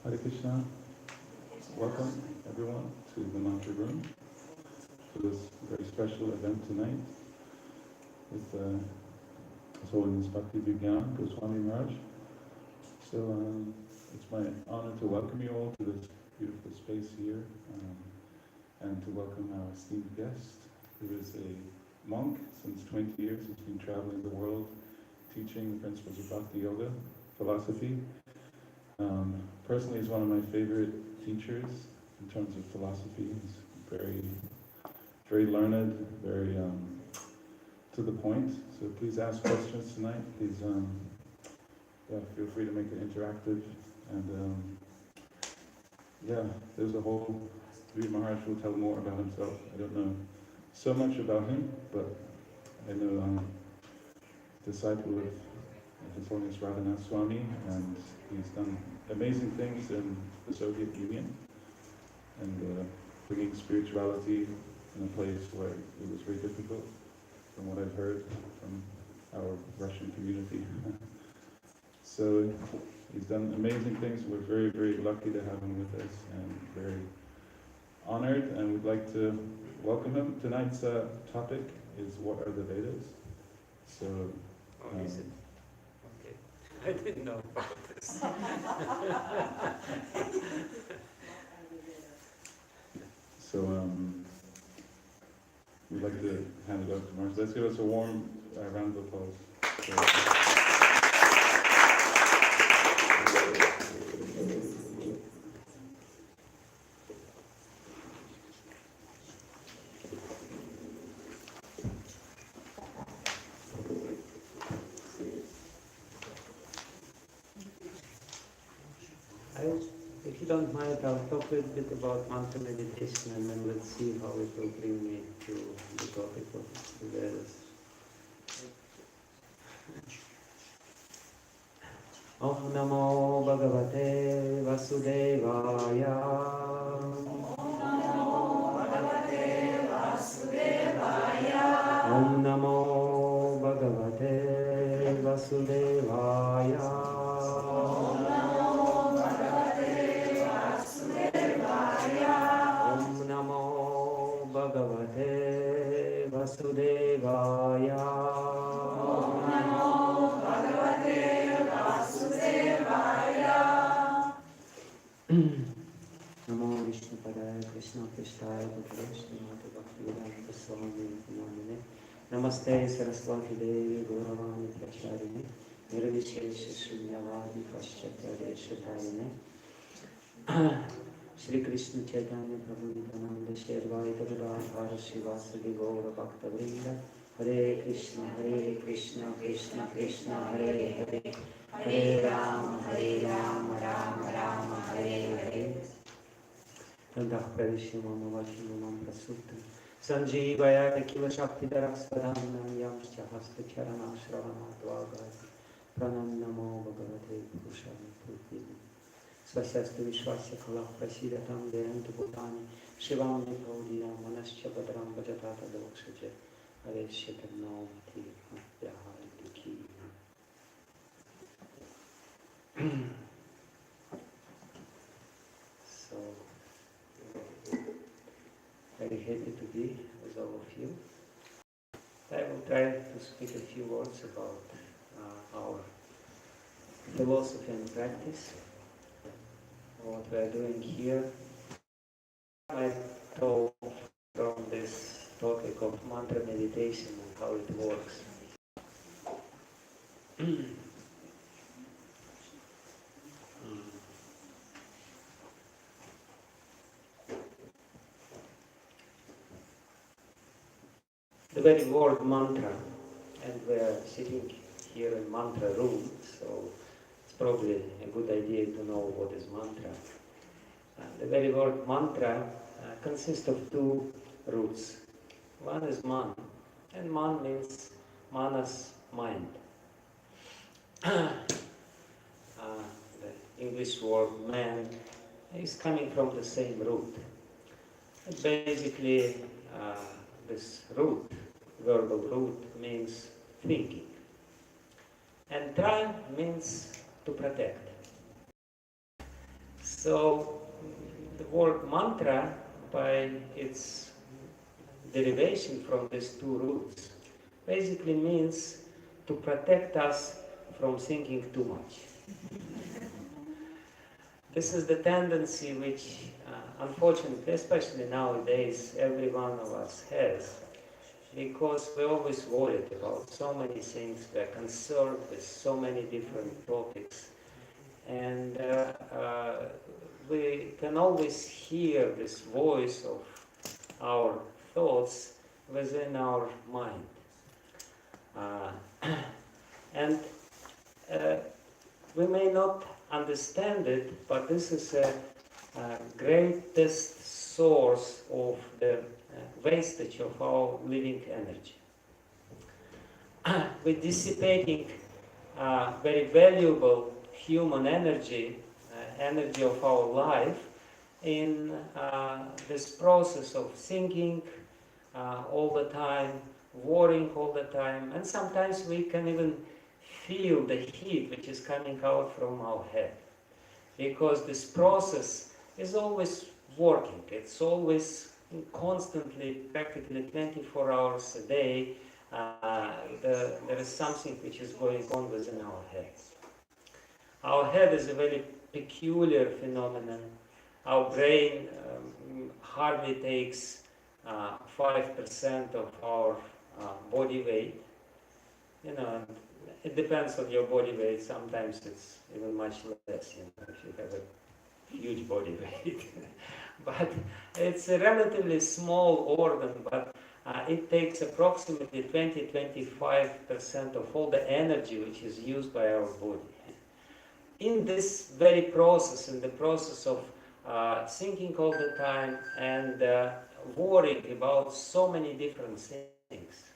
Hare Krishna. Welcome everyone to the mantra room for this very special event tonight with His Holiness Bhakti Goswami Maharaj. So it's my honor to welcome you all to this beautiful space here and to welcome our esteemed guest, who is a monk since 20 years. He's been traveling the world teaching the principles of Bhakti Yoga, philosophy. Personally, he's one of my favorite teachers in terms of philosophy. He's very learned, very to the point. So please ask questions tonight. Please, feel free to make it interactive. And there's a whole. Sri Maharaj will tell more about himself. I don't know so much about him, but I know disciple of His Holiness Radhanath Swami, and he's done amazing things in the Soviet Union and bringing spirituality in a place where it was very difficult, from what I've heard from our Russian community. So he's done amazing things. We're very, very lucky to have him with us and very honored, and we'd like to welcome him. Tonight's topic is what are the Vedas? So, is it? Okay. I didn't know about this. So we'd like to hand it out to Mars. Let's give us a warm round of applause. If you don't mind, I'll talk a little bit about mantra meditation and then let's see how it will bring me to the topic of the Vedas. Om Namo Bhagavate Vasudevaya. Om Namo Bhagavate Vasudevaya. Om Namo Bhagavate Vasudevaya. Om Namo Bhagavate Vasudevaya. Namo Vishnu Padaya Krishna Krishnaya Bhakti Bhakti Swami Namine. Namaste Saraswati Devi Gauravani Pracharine. Nirvishesha Shunyavadi Paschatya Deshatarine. Shri Krishna Chaitanya Prabhu Nityananda Shri Advaita Gadadhara Srivasadi Gaura Bhakta Vrinda. Hare Krishna Krishna Krishna Hare Hare, Hare Rama Rama Rama Hare Hare. Dandah Pradeshyamam Vachimam Prasutta Sanjeevaya Tekiva Shakti Daraspadhanam Yamscha Hasta Charana Shravana Dvagati Pranam Namo Bhagavate Purushaya Purvini Svasastu Vishwasya Kala Prasidatam Deyantu Bhutani Shivam Nipodina Manascha Badram Bhajatata Dokshaja Hare Shetanam Mati Matyahari Ki. So, very happy to be with all of you. I will try to speak a few words about our philosophy and practice, what we are doing here. I talk from this topic of mantra meditation and how it works. The very word mantra, and we are sitting here in mantra room, so it's probably a good idea to know what is mantra. The very word mantra consists of two roots. One is man, and man means manas, mind. The English word man is coming from the same root. And basically, this root, verbal root, means thinking. And tra means to protect. So the word mantra, by its derivation from these two roots, basically means to protect us from thinking too much. This is the tendency which, unfortunately, especially nowadays, every one of us has, because we're always worried about so many things, we're concerned with so many different topics, and we can always hear this voice of our thoughts within our mind. And we may not understand it, but this is a greatest source of the wastage of our living energy. We're dissipating very valuable human energy, energy of our life, in this process of thinking all the time, worrying all the time, and sometimes we can even feel the heat which is coming out from our head, because this process is always working. It's always constantly, practically 24 hours a day, there is something which is going on within our heads. Our head is a very peculiar phenomenon. Our brain hardly takes 5% of our body weight. You know, it depends on your body weight. Sometimes it's even much less, you know, if you have a huge body weight. But it's a relatively small organ, but it takes approximately 20-25% of all the energy which is used by our body. In this very process, in the process of thinking all the time and worrying about so many different things,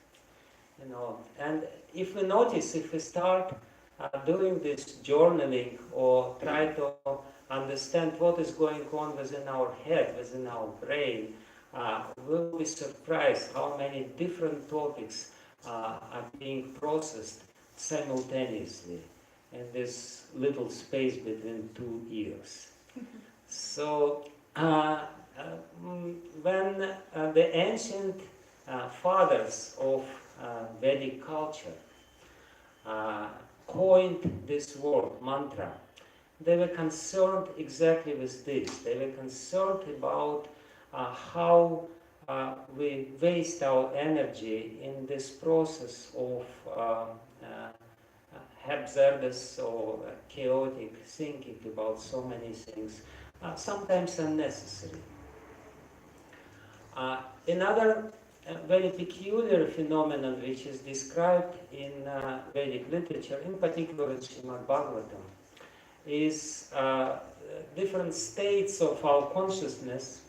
you know, and if we notice, if we start doing this journaling or try to understand what is going on within our head, within our brain, we'll be surprised how many different topics are being processed simultaneously in this little space between two ears. So when the ancient fathers of Vedic culture coined this word, mantra, they were concerned exactly with this. They were concerned about how we waste our energy in this process of hazardous or chaotic thinking about so many things, sometimes unnecessary. Another very peculiar phenomenon which is described in Vedic literature, in particular in Srimad Bhagavatam, is different states of our consciousness,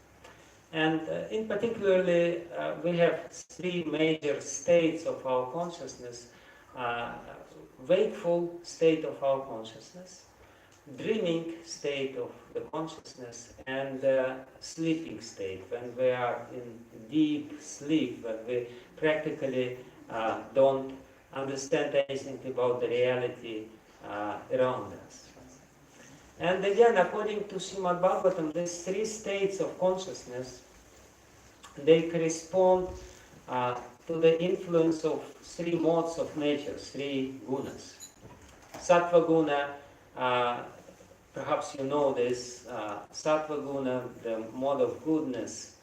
and in particularly we have three major states of our consciousness: wakeful state of our consciousness, dreaming state of the consciousness, and sleeping state, when we are in deep sleep, when we practically don't understand anything about the reality around us. And again, according to Srimad Bhagavatam, these three states of consciousness, they correspond to the influence of three modes of nature, three gunas. Sattva guna, perhaps you know this, Sattva guna, the mode of goodness,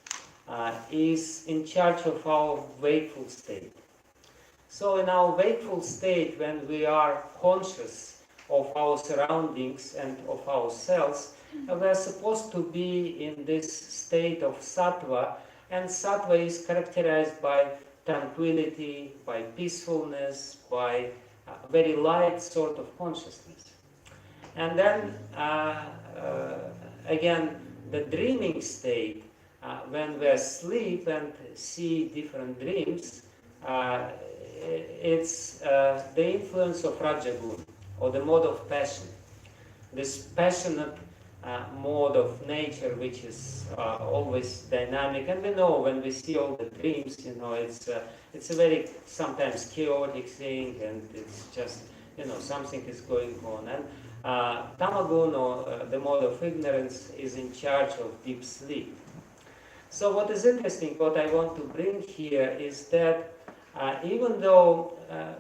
is in charge of our wakeful state. So in our wakeful state, when we are conscious of our surroundings and of ourselves, we are supposed to be in this state of sattva, and sattva is characterized by tranquility, by peacefulness, by a very light sort of consciousness. And then again, the dreaming state, when we are asleep and see different dreams, it's the influence of Rajaguna, or the mode of passion, this passionate mode of nature which is always dynamic. And we know when we see all the dreams, you know, it's a very sometimes chaotic thing, and it's just, you know, something is going on. And Tamaguna, or the mode of ignorance, is in charge of deep sleep. So what is interesting, what I want to bring here is that even though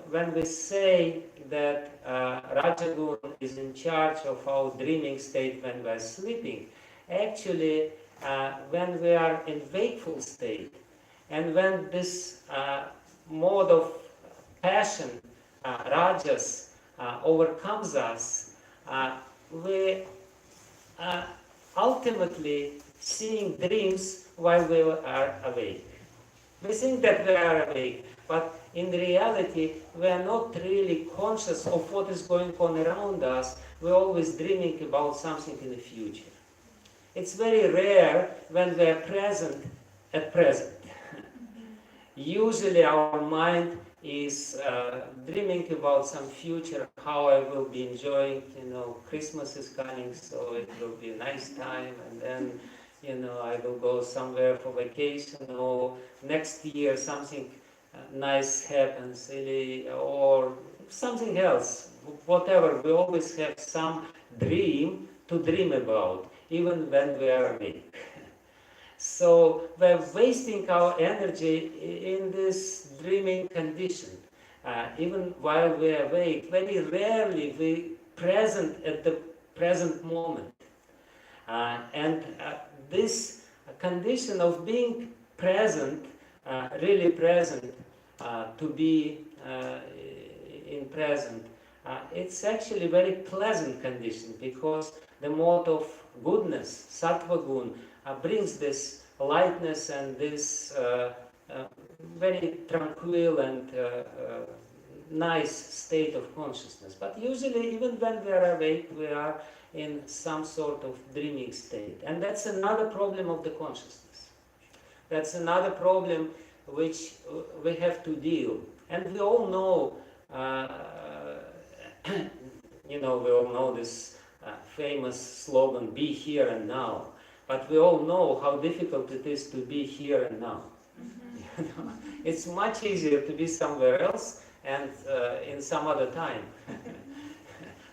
when we say that Rajaguna is in charge of our dreaming state when we are sleeping, actually when we are in wakeful state, and when this mode of passion, rajas, overcomes us, we ultimately seeing dreams while we are awake. We think that we are awake, but in reality, we are not really conscious of what is going on around us. We're always dreaming about something in the future. It's very rare when we are present at present. Usually our mind is dreaming about some future, how I will be enjoying, you know, Christmas is coming, so it will be a nice time, and then, you know, I will go somewhere for vacation, or next year something nice happens, really, or something else, whatever. We always have some dream to dream about, even when we are awake. So we're wasting our energy in this dreaming condition. Even while we're awake, very rarely we present at the present moment. And this condition of being present, really present, to be in present, it's actually a very pleasant condition, because the mode of goodness, sattva gun, brings this lightness and this very tranquil and nice state of consciousness. But usually, even when we are awake, we are in some sort of dreaming state. And that's another problem of the consciousness. That's another problem which we have to deal. And we all know, we all know this famous slogan, be here and now. But we all know how difficult it is to be here and now. It's much easier to be somewhere else and in some other time.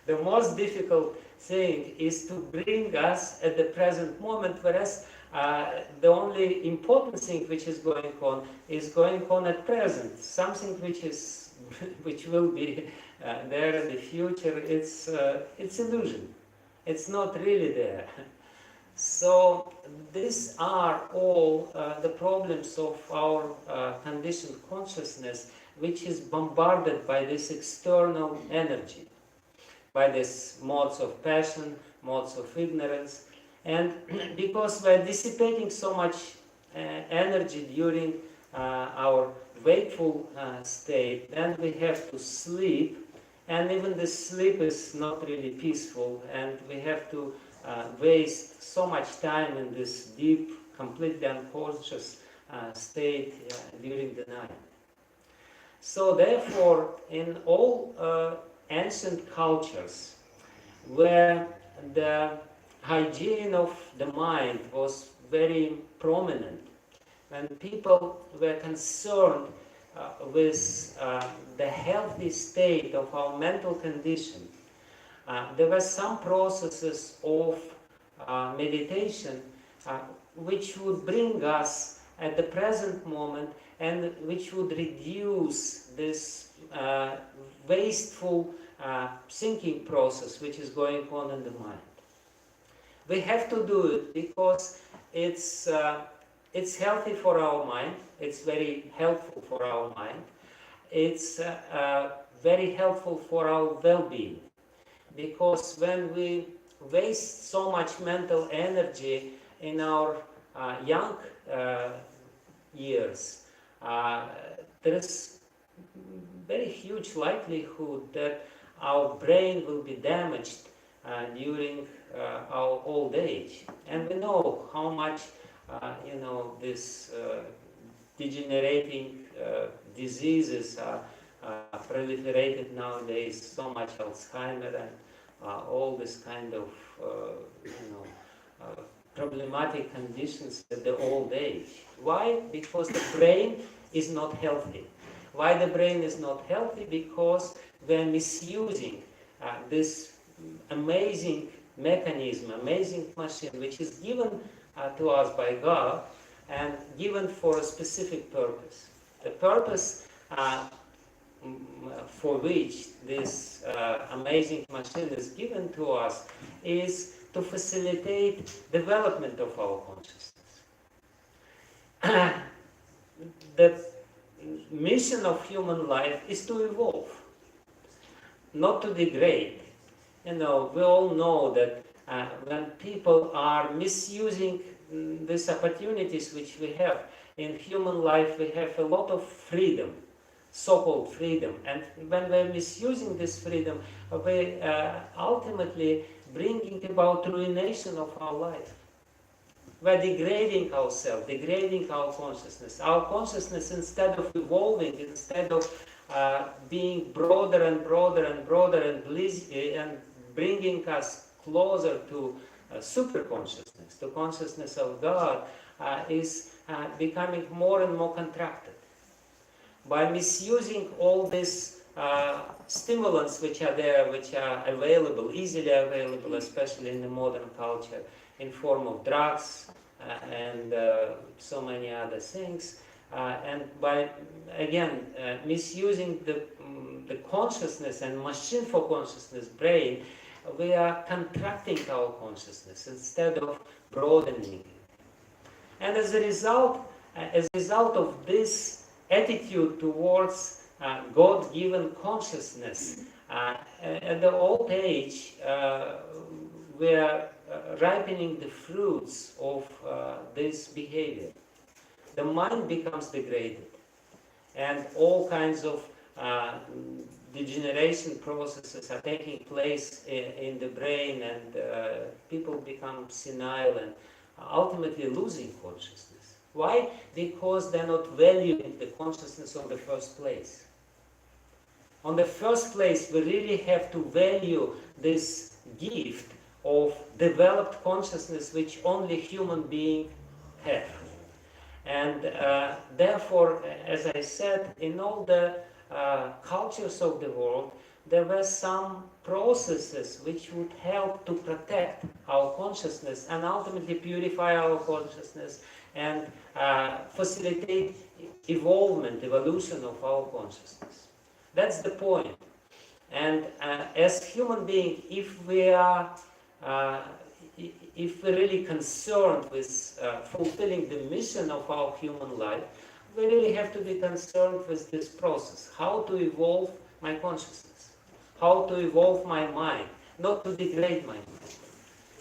The most difficult thing is to bring us at the present moment, whereas the only important thing which is going on at present. Something which will be there in the future, it's illusion. It's not really there. So these are all the problems of our conditioned consciousness, which is bombarded by this external energy, by these modes of passion, modes of ignorance. And because we're dissipating so much energy during our wakeful state, then we have to sleep, and even the sleep is not really peaceful, and we have to waste so much time in this deep, completely unconscious state during the night. So therefore, in all ancient cultures where the hygiene of the mind was very prominent, when people were concerned with the healthy state of our mental condition, there were some processes of meditation which would bring us at the present moment, and which would reduce this wasteful thinking process which is going on in the mind. We have to do it because it's healthy for our mind, it's very helpful for our mind, it's very helpful for our well-being. Because when we waste so much mental energy in our young years, there is very huge likelihood that our brain will be damaged during our old age. And we know how much, this degenerating diseases are proliferated nowadays, so much Alzheimer and all this kind of problematic conditions at the old age. Why? Because the brain is not healthy. Why the brain is not healthy? Because we're misusing this amazing mechanism, amazing machine, which is given to us by God and given for a specific purpose. The purpose for which this amazing machine is given to us is to facilitate development of our consciousness. The mission of human life is to evolve, not to degrade. We all know that when people are misusing these opportunities which we have in human life, we have a lot of freedom, so-called freedom, and when we're misusing this freedom, we ultimately bringing about ruination of our life. We're degrading ourselves, degrading our consciousness. Our consciousness, instead of evolving, instead of being broader and broader and broader and bringing us closer to super consciousness, to consciousness of God, is becoming more and more contracted. By misusing all these stimulants which are there, which are available, easily available, especially in the modern culture, in form of drugs and so many other things, and by, again, misusing the consciousness and machine for consciousness, brain, we are contracting our consciousness instead of broadening it. And as a result of this attitude towards God-given consciousness, at the old age, we are ripening the fruits of this behavior. The mind becomes degraded, and all kinds of degeneration processes are taking place in the brain, and people become senile and ultimately losing consciousness. Why? Because they're not valuing the consciousness in the first place. On the first place, we really have to value this gift of developed consciousness which only human beings have. And therefore, as I said, in all the cultures of the world, there were some processes which would help to protect our consciousness and ultimately purify our consciousness and facilitate evolution of our consciousness. That's the point. And as human beings, if we're really concerned with fulfilling the mission of our human life, we really have to be concerned with this process. How to evolve my consciousness? How to evolve my mind? Not to degrade my mind.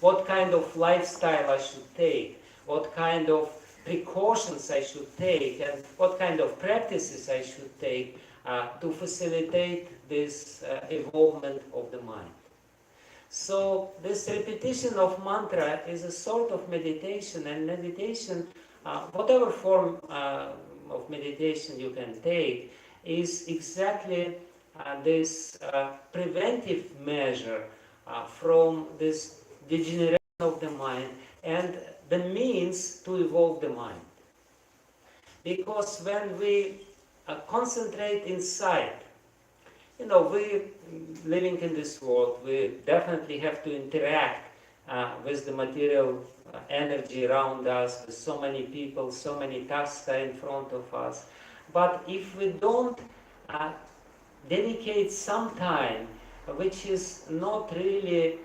What kind of lifestyle I should take? What kind of precautions I should take? And what kind of practices I should take to facilitate this evolvement of the mind? So this repetition of mantra is a sort of meditation, and meditation, whatever form of meditation you can take, is exactly this preventive measure from this degeneration of the mind and the means to evolve the mind. Because when we concentrate inside, we living in this world, we definitely have to interact with the material energy around us, with so many people, so many tasks are in front of us. But if we don't dedicate some time, which is not really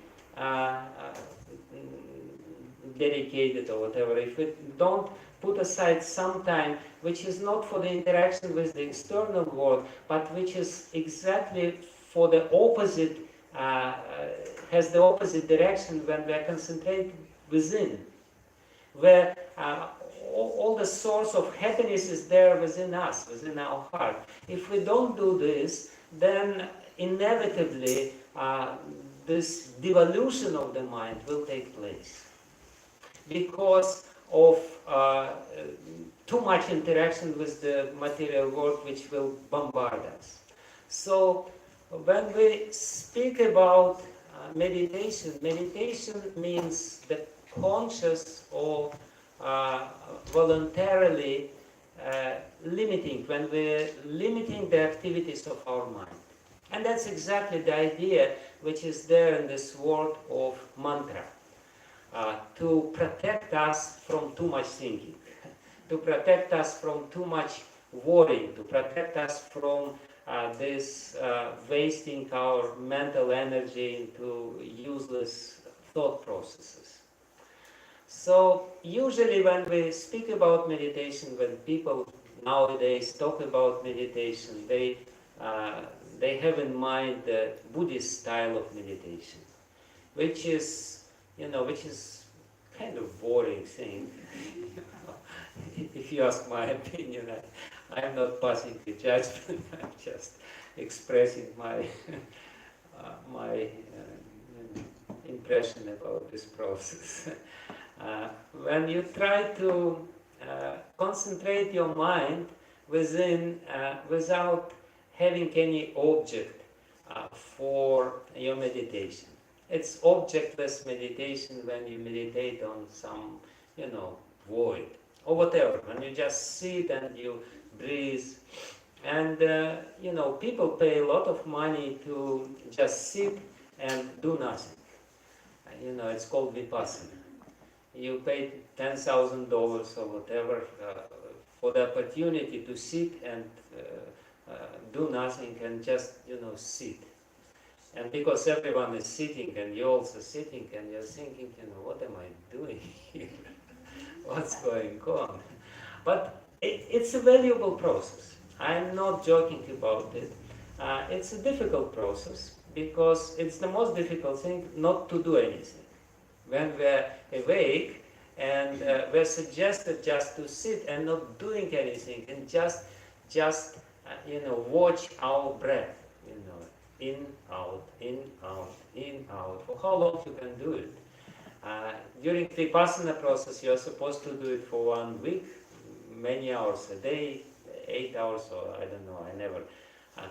dedicated or whatever, if we don't put aside some time which is not for the interaction with the external world, but which is exactly for the opposite, has the opposite direction when we are concentrated within, where all the source of happiness is there within us, within our heart. If we don't do this, then inevitably this devolution of the mind will take place because of too much interaction with the material world, which will bombard us. So when we speak about meditation, meditation means the conscious or voluntarily limiting, when we're limiting the activities of our mind. And that's exactly the idea which is there in this word of mantra. To protect us from too much thinking, to protect us from too much worrying, to protect us from this wasting our mental energy into useless thought processes. So usually when we speak about meditation, when people nowadays talk about meditation, they have in mind the Buddhist style of meditation, which is kind of boring thing. If you ask my opinion, I'm not passing the judgment. I'm just expressing my impression about this process. When you try to concentrate your mind within, without having any object for your meditation. It's objectless meditation when you meditate on some, void or whatever. When you just sit and you breathe. And, people pay a lot of money to just sit and do nothing. It's called vipassana. You pay $10,000 or whatever for the opportunity to sit and do nothing and just, sit. And because everyone is sitting and you're also sitting and you're thinking, what am I doing here? what's going on. But it's a valuable process. I'm not joking about it. It's a difficult process because it's the most difficult thing not to do anything. When we're awake and we're suggested just to sit and not doing anything and just watch our breath, in, out, in, out, in, out. For how long you can do it? During the Vipassana process, you're supposed to do it for 1 week, many hours a day, 8 hours, or I don't know, I never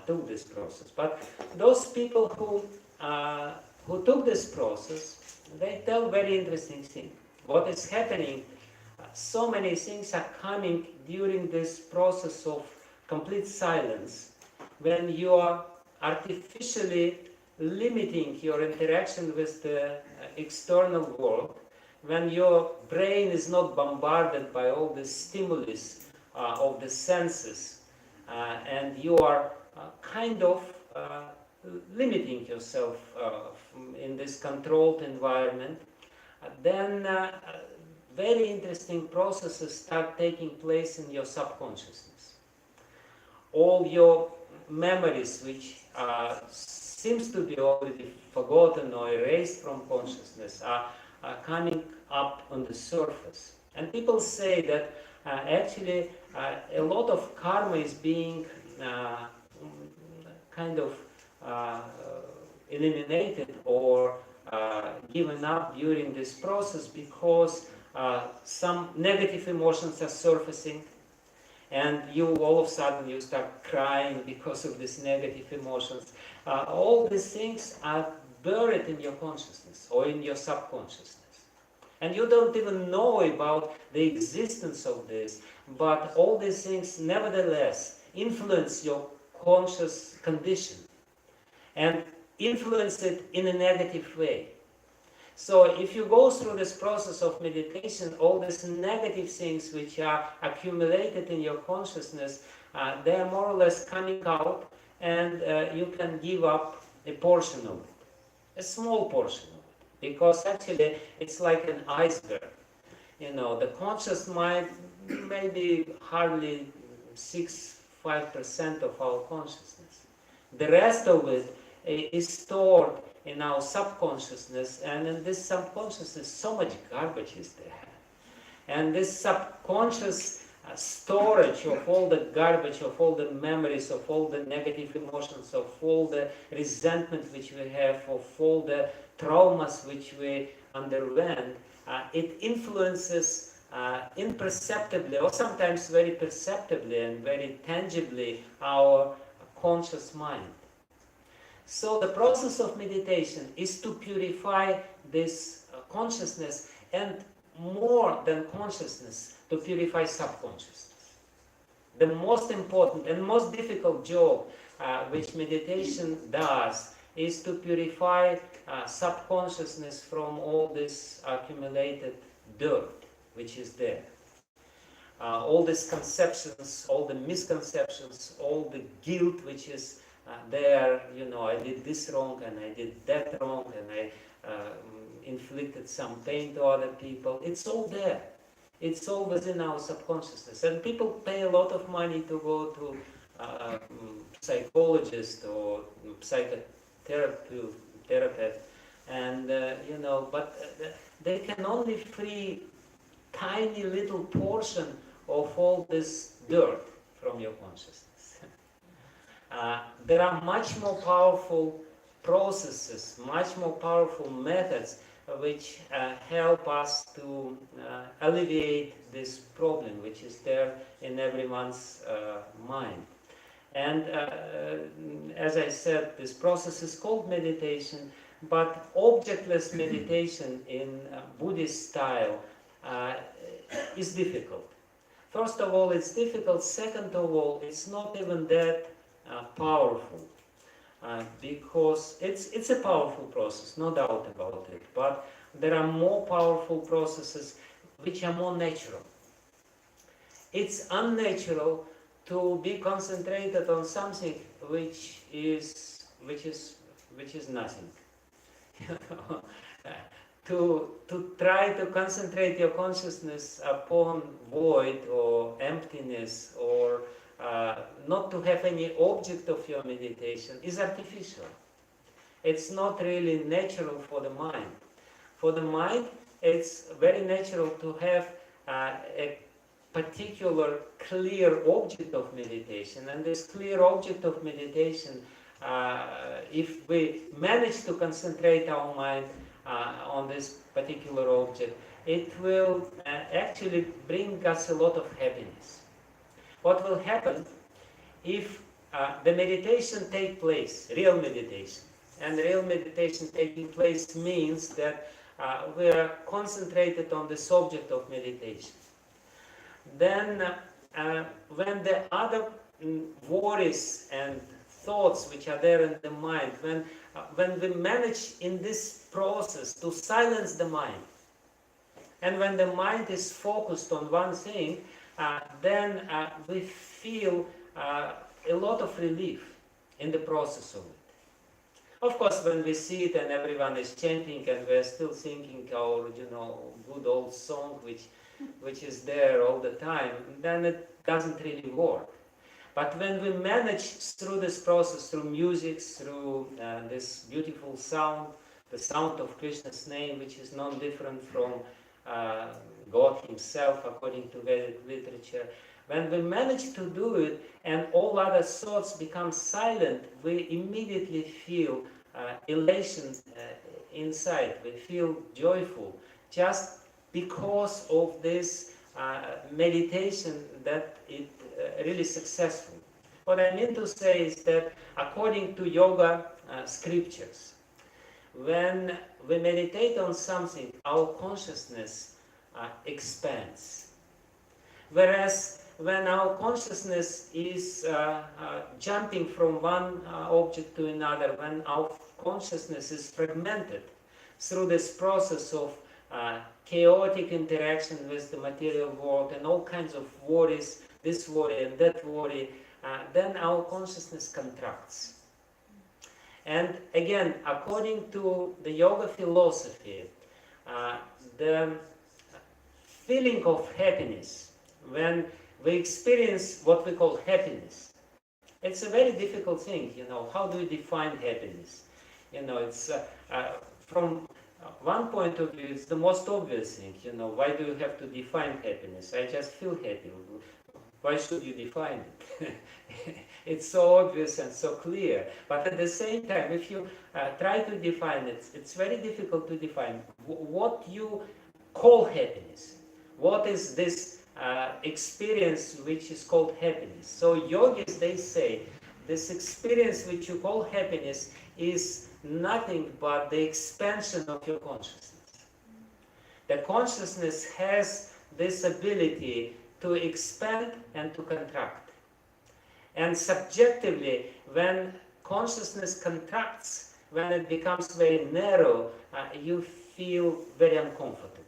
took this process. But those people who took this process, they tell very interesting thing. What is happening, so many things are coming during this process of complete silence, when you are artificially limiting your interaction with the external world, when your brain is not bombarded by all the stimulus of the senses, and you are kind of limiting yourself in this controlled environment, then very interesting processes start taking place in your subconsciousness. All your memories, which seems to be already forgotten or erased from consciousness, are coming up on the surface. And people say that actually a lot of karma is being kind of eliminated or given up during this process because some negative emotions are surfacing, and you all of a sudden you start crying because of these negative emotions. All these things are buried in your consciousness or in your subconsciousness. And you don't even know about the existence of this, but all these things nevertheless influence your conscious condition and influence it in a negative way. So if you go through this process of meditation, all these negative things which are accumulated in your consciousness, they are more or less coming out, and you can give up a portion of it, a small portion of it, because actually it's like an iceberg. The conscious mind, maybe hardly 5% of our consciousness. The rest of it is stored in our subconsciousness, and in this subconsciousness so much garbage is there. And this subconscious storage of all the garbage, of all the memories, of all the negative emotions, of all the resentment which we have, of all the traumas which we underwent, it influences imperceptibly, or sometimes very perceptibly and very tangibly, our conscious mind. So the process of meditation is to purify this consciousness, and more than consciousness, to purify subconsciousness. The most important and most difficult job which meditation does is to purify subconsciousness from all this accumulated dirt which is there. All these conceptions, all the misconceptions, all the guilt which is there, I did this wrong and I did that wrong and I inflicted some pain to other people. It's all there. It's all within our subconsciousness. And people pay a lot of money to go to psychologist or psychotherapist, and but they can only free tiny little portion of all this dirt from your consciousness. There are much more powerful processes, much more powerful methods which help us to alleviate this problem which is there in everyone's mind. And as I said, this process is called meditation, but objectless meditation in Buddhist style is difficult. First of all, it's difficult. Second of all, it's not even that powerful, because it's a powerful process, no doubt about it, but there are more powerful processes which are more natural. It's unnatural to be concentrated on something which is nothing. to try to concentrate your consciousness upon void or emptiness, or not to have any object of your meditation is artificial. It's not really natural for the mind. For the mind, it's very natural to have a particular clear object of meditation, and this clear object of meditation, if we manage to concentrate our mind on this particular object, it will actually bring us a lot of happiness. What will happen if the meditation takes place, real meditation, and real meditation taking place means that we are concentrated on the subject of meditation. Then when the other worries and thoughts which are there in the mind, when we manage in this process to silence the mind, and when the mind is focused on one thing, then we feel a lot of relief in the process of it. Of course, when we see it and everyone is chanting and we're still singing our, good old song which is there all the time, then it doesn't really work. But when we manage through this process, through music, through this beautiful sound, the sound of Krishna's name, which is non-different from God himself according to Vedic literature, when we manage to do it and all other thoughts become silent, we immediately feel elation inside. We feel joyful just because of this meditation that it really successful. What I mean to say is that according to yoga scriptures, when we meditate on something, our consciousness expands. Whereas when our consciousness is jumping from one object to another, when our consciousness is fragmented through this process of chaotic interaction with the material world and all kinds of worries, this worry and that worry, then our consciousness contracts. And again, according to the yoga philosophy, the feeling of happiness, when we experience what we call happiness, it's a very difficult thing, how do we define happiness? It's from one point of view, it's the most obvious thing, why do you have to define happiness? I just feel happy. Why should you define it? It's so obvious and so clear. But at the same time, if you try to define it, it's very difficult to define what you call happiness. What is this experience which is called happiness? So yogis, they say, this experience which you call happiness is nothing but the expansion of your consciousness. The consciousness has this ability to expand and to contract. And subjectively, when consciousness contracts, when it becomes very narrow, you feel very uncomfortable.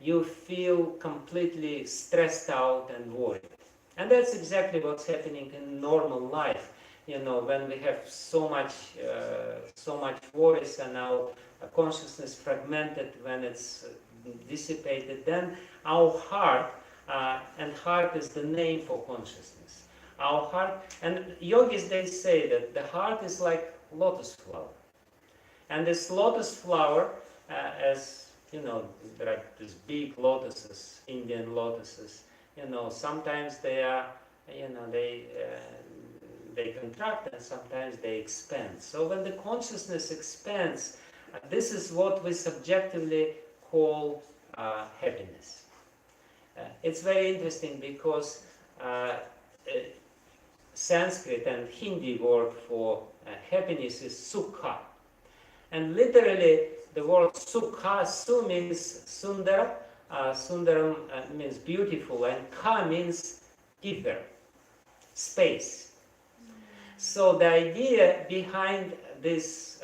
You feel completely stressed out and worried. And that's exactly what's happening in normal life. When we have so much worries and our consciousness fragmented, when it's dissipated, then our heart, and heart is the name for consciousness. Our heart, and yogis, they say that the heart is like lotus flower. And this lotus flower, as there are these big lotuses, Indian lotuses, sometimes they are, they contract and sometimes they expand. So when the consciousness expands, this is what we subjectively call happiness. It's very interesting because Sanskrit and Hindi word for happiness is sukha. And literally the word sukha, su means sundara, sundaram means beautiful, and ka means ether, space. So the idea behind this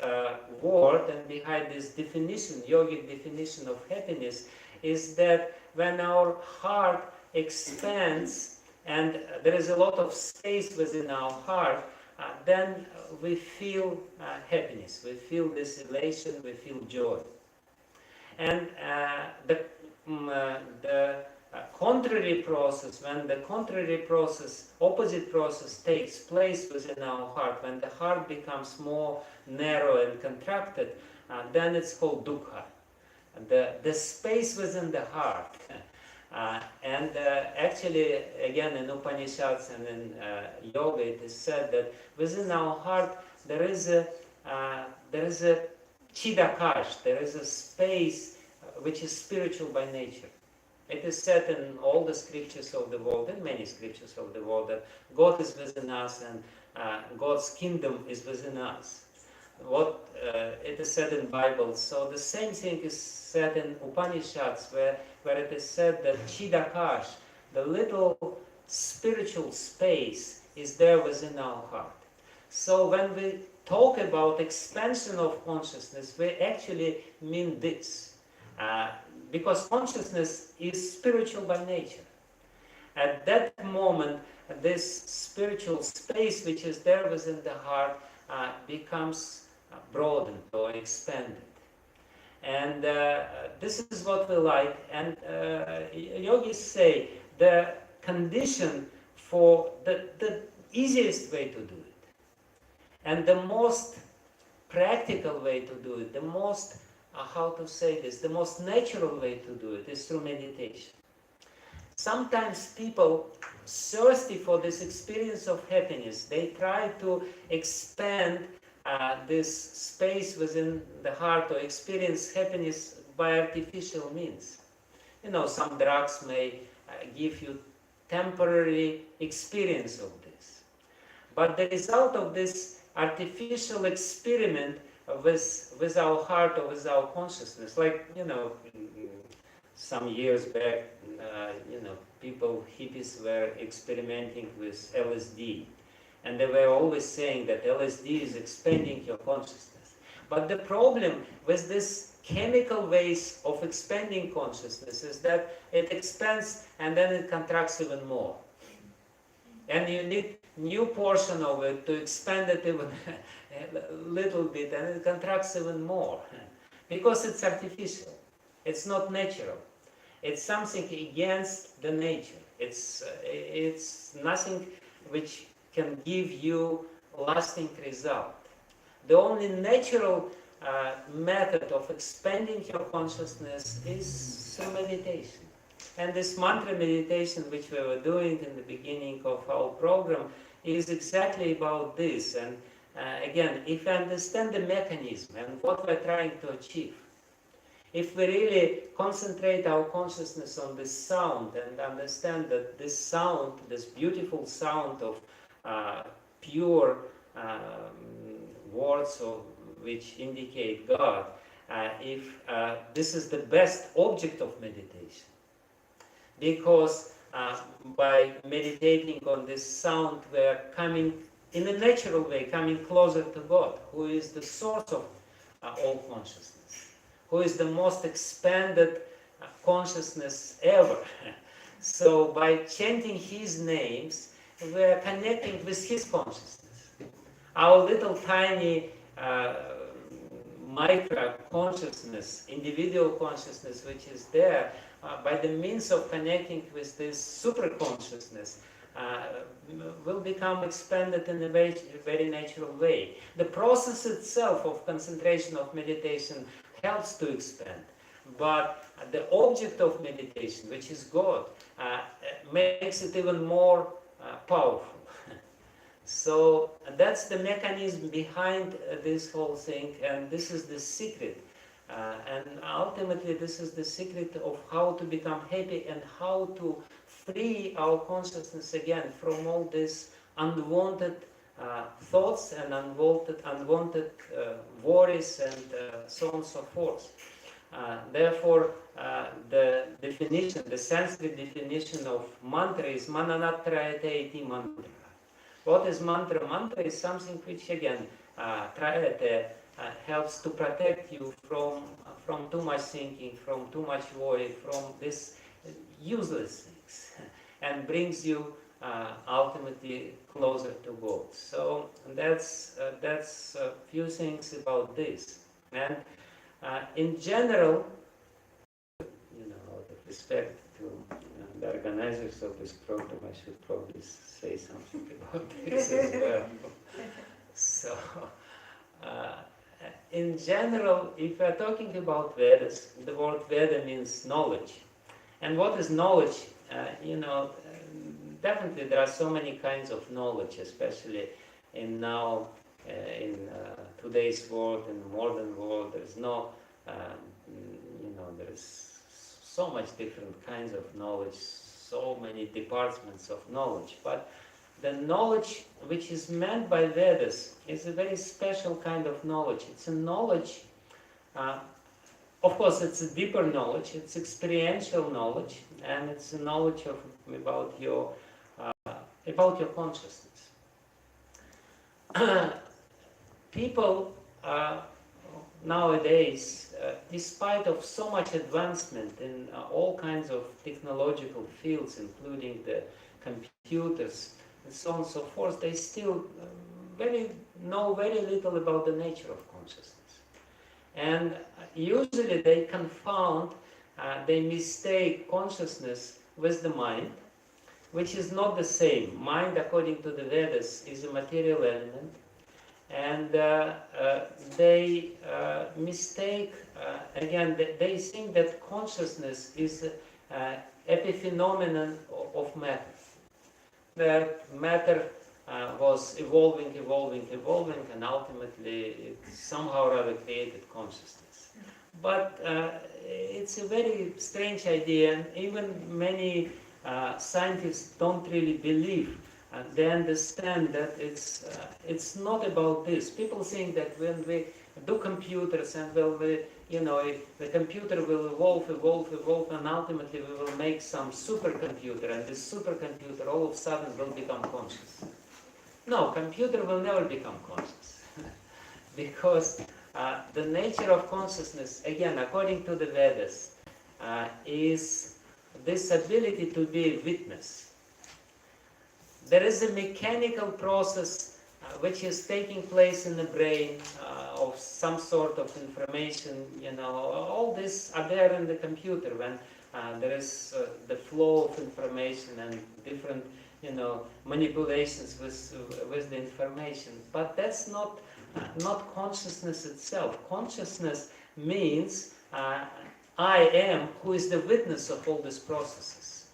word and behind this definition, yogic definition of happiness, is that when our heart expands and there is a lot of space within our heart, then we feel happiness, we feel this elation, we feel joy. And the contrary process, when the contrary process, opposite process takes place within our heart, when the heart becomes more narrow and contracted, then it's called dukkha. The space within the heart. Actually, again, in Upanishads and in yoga, it is said that within our heart there is a chidakash, there is a space which is spiritual by nature. It is said in all the scriptures of the world, in many scriptures of the world, that God is within us and God's kingdom is within us. What it is said in Bible. So the same thing is said in Upanishads, where it is said that Chidakash, the little spiritual space, is there within our heart. So when we talk about expansion of consciousness, we actually mean this. Because consciousness is spiritual by nature. At that moment, this spiritual space which is there within the heart becomes broadened or expanded. And this is what we like. And yogis say the condition for the easiest way to do it, and the most practical way to do it, the most, how to say this, the most natural way to do it is through meditation. Sometimes people thirsty for this experience of happiness, they try to expand this space within the heart or experience happiness by artificial means. You know, some drugs may give you temporary experience of this. But the result of this artificial experiment with our heart or with our consciousness, like, you know, some years back, people, hippies were experimenting with LSD. And they were always saying that LSD is expanding your consciousness. But the problem with this chemical ways of expanding consciousness is that it expands and then it contracts even more. And you need new portion of it to expand it even a little bit, and it contracts even more. Because it's artificial. It's not natural. It's something against the nature. It's nothing which can give you lasting result. The only natural method of expanding your consciousness is through meditation. And this mantra meditation which we were doing in the beginning of our program is exactly about this. And again, if we understand the mechanism and what we're trying to achieve, if we really concentrate our consciousness on this sound and understand that this sound, this beautiful sound of pure words which indicate God, if this is the best object of meditation, because by meditating on this sound, we are coming in a natural way, coming closer to God, who is the source of all consciousness, who is the most expanded consciousness ever. So by chanting His names, we are connecting with His consciousness. Our little tiny micro consciousness, individual consciousness which is there, by the means of connecting with this super consciousness, will become expanded in a very, very natural way. The process itself of concentration of meditation helps to expand, but the object of meditation, which is God, makes it even more powerful. So that's the mechanism behind this whole thing, and this is the secret. And ultimately, this is the secret of how to become happy and how to free our consciousness again from all these unwanted thoughts and unwanted worries and so on and so forth. Therefore, the definition, the Sanskrit definition of mantra is mananatrayate iti mantra. What is mantra? Mantra is something which, again, trayate helps to protect you from too much thinking, from too much worry, from these useless things, and brings you ultimately closer to God. So that's a few things about this. And in general, respect to the organizers of this program, I should probably say something about this as well. So, in general, if we are talking about Vedas, the word Veda means knowledge. And what is knowledge? Definitely there are so many kinds of knowledge, especially in now, in today's world, in the modern world. There's no, there's so much different kinds of knowledge, so many departments of knowledge. But the knowledge which is meant by Vedas is a very special kind of knowledge. It's a knowledge, of course, it's a deeper knowledge, it's experiential knowledge, and it's a knowledge about your consciousness. People nowadays, despite of so much advancement in all kinds of technological fields, including the computers and so on and so forth, they still know very little about the nature of consciousness. And usually they confound, they mistake consciousness with the mind, which is not the same. Mind, according to the Vedas, is a material element, and they mistake, again, they think that consciousness is an epiphenomenon of matter. That matter was evolving, and ultimately it somehow or other created consciousness. But it's a very strange idea, and even many scientists don't really believe. They understand that it's not about this. People think that when we do computers and the computer will evolve, and ultimately we will make some supercomputer, and this supercomputer all of a sudden will become conscious. No, computer will never become conscious. Because the nature of consciousness, again, according to the Vedas, is this ability to be a witness. There is a mechanical process which is taking place in the brain of some sort of information, all this are there in the computer when there is the flow of information and different, manipulations with the information. But that's not consciousness itself. Consciousness means I am who is the witness of all these processes.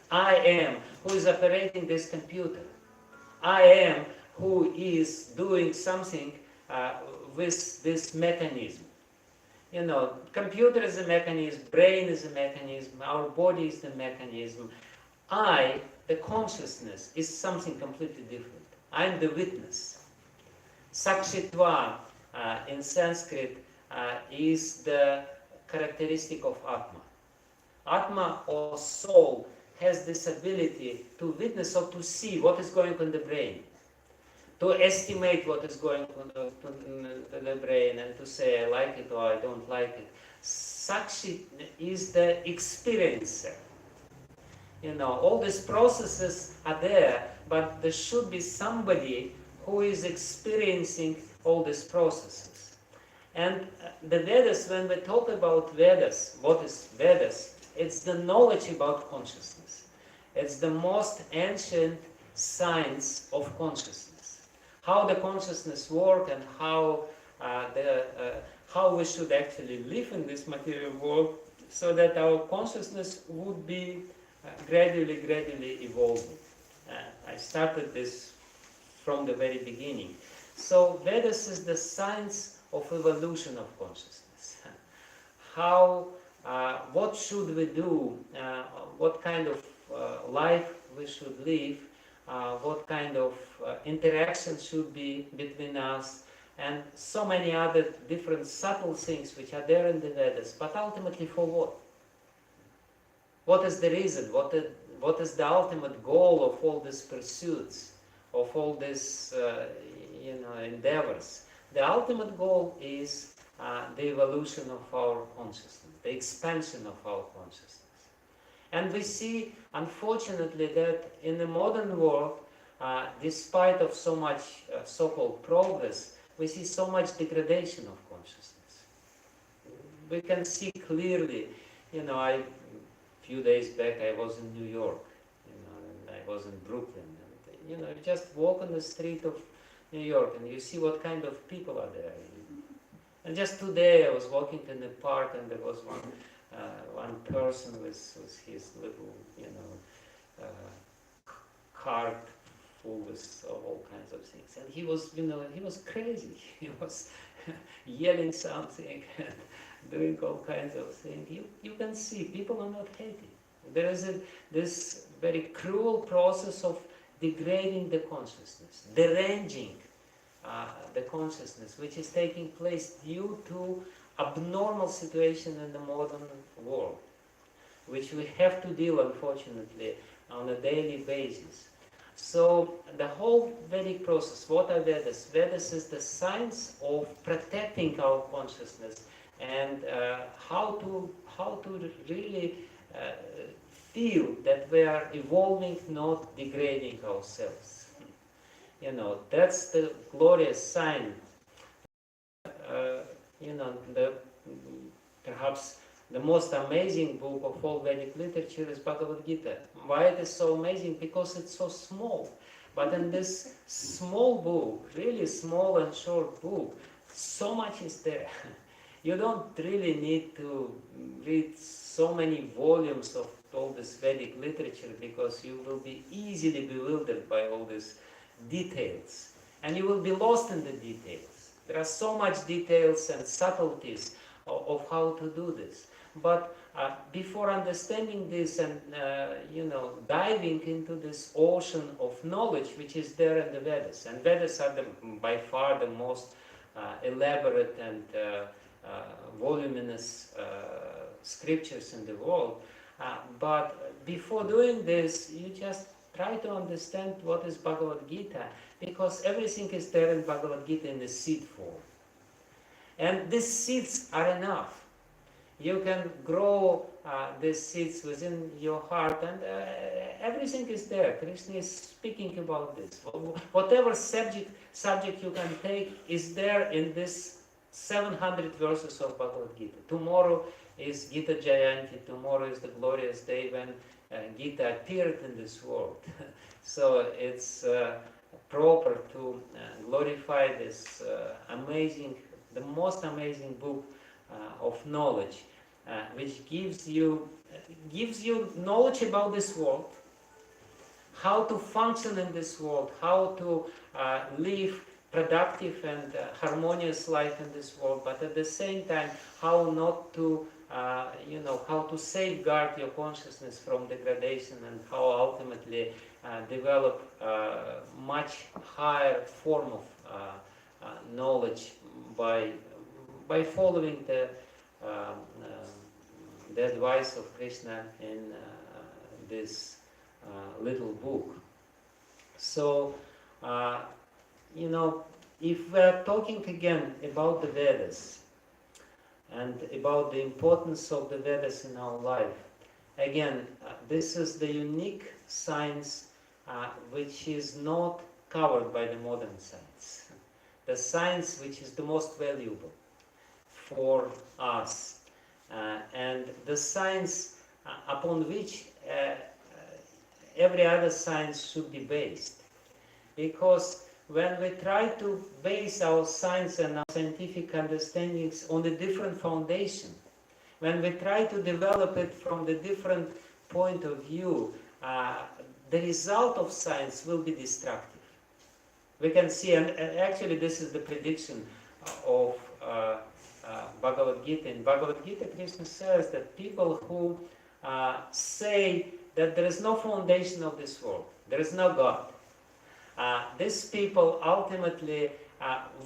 I am who is operating this computer. I am who is doing something with this mechanism. Computer is a mechanism, brain is a mechanism, our body is the mechanism. I, the consciousness, is something completely different. I'm the witness. Sakshitva in Sanskrit is the characteristic of Atma. Atma, or soul, has this ability to witness or to see what is going on in the brain, to estimate what is going on in the brain, and to say I like it or I don't like it. Sakshi is the experiencer. All these processes are there, but there should be somebody who is experiencing all these processes. And the Vedas, when we talk about Vedas, what is Vedas? It's the knowledge about consciousness. It's the most ancient science of consciousness. How the consciousness works and how we should actually live in this material world so that our consciousness would be gradually evolving. I started this from the very beginning. So Vedas is the science of evolution of consciousness. What should we do? What kind of life we should live? What kind of interaction should be between us? And so many other different subtle things which are there in the Vedas. But ultimately for what? What is the reason? What is the ultimate goal of all these pursuits, of all these endeavors? The ultimate goal is the evolution of our consciousness, the expansion of our consciousness. And we see, unfortunately, that in the modern world, despite of so much so-called progress, we see so much degradation of consciousness. We can see clearly, few days back I was in New York, and I was in Brooklyn, and you just walk on the street of New York and you see what kind of people are there. And just today I was walking in the park and there was one person with his little, cart full with all kinds of things. And he was, he was crazy. He was yelling something and doing all kinds of things. You can see people are not happy. There is this very cruel process of degrading the consciousness, deranging the consciousness, which is taking place due to abnormal situation in the modern world, which we have to deal, unfortunately, on a daily basis. So the whole Vedic process, what are Vedas? Vedas is the science of protecting our consciousness and how to really feel that we are evolving, not degrading ourselves. That's the glorious sign. Perhaps the most amazing book of all Vedic literature is Bhagavad Gita. Why it is so amazing? Because it's so small. But in this small book, really small and short book, so much is there. You don't really need to read so many volumes of all this Vedic literature because you will be easily bewildered by all these details. And you will be lost in the details. There are so much details and subtleties of how to do this. But before understanding this and diving into this ocean of knowledge which is there in the Vedas, and Vedas are by far the most elaborate and voluminous scriptures in the world. But before doing this, you just try to understand what is Bhagavad Gita, because everything is there in Bhagavad Gita in the seed form. And these seeds are enough. You can grow these seeds within your heart, and everything is there. Krishna is speaking about this. Whatever subject you can take is there in this 700 verses of Bhagavad Gita. Tomorrow is Gita Jayanti. Tomorrow is the glorious day when Gita appeared in this world. So it's proper to glorify this the most amazing book of knowledge, which gives you knowledge about this world, how to function in this world, how to live productive and harmonious life in this world, but at the same time how not to how to safeguard your consciousness from degradation, and how ultimately develop much higher form of knowledge by following the advice of Krishna in this little book. So, if we are talking again about the Vedas and about the importance of the Vedas in our life, again, this is the unique science which is not covered by the modern science. The science which is the most valuable for us, and the science upon which every other science should be based. Because when we try to base our science and our scientific understandings on a different foundation, when we try to develop it from the different point of view, the result of science will be destructive. We can see, and actually this is the prediction of Bhagavad Gita. In Bhagavad Gita, Krishna says that people who say that there is no foundation of this world, there is no God, these people ultimately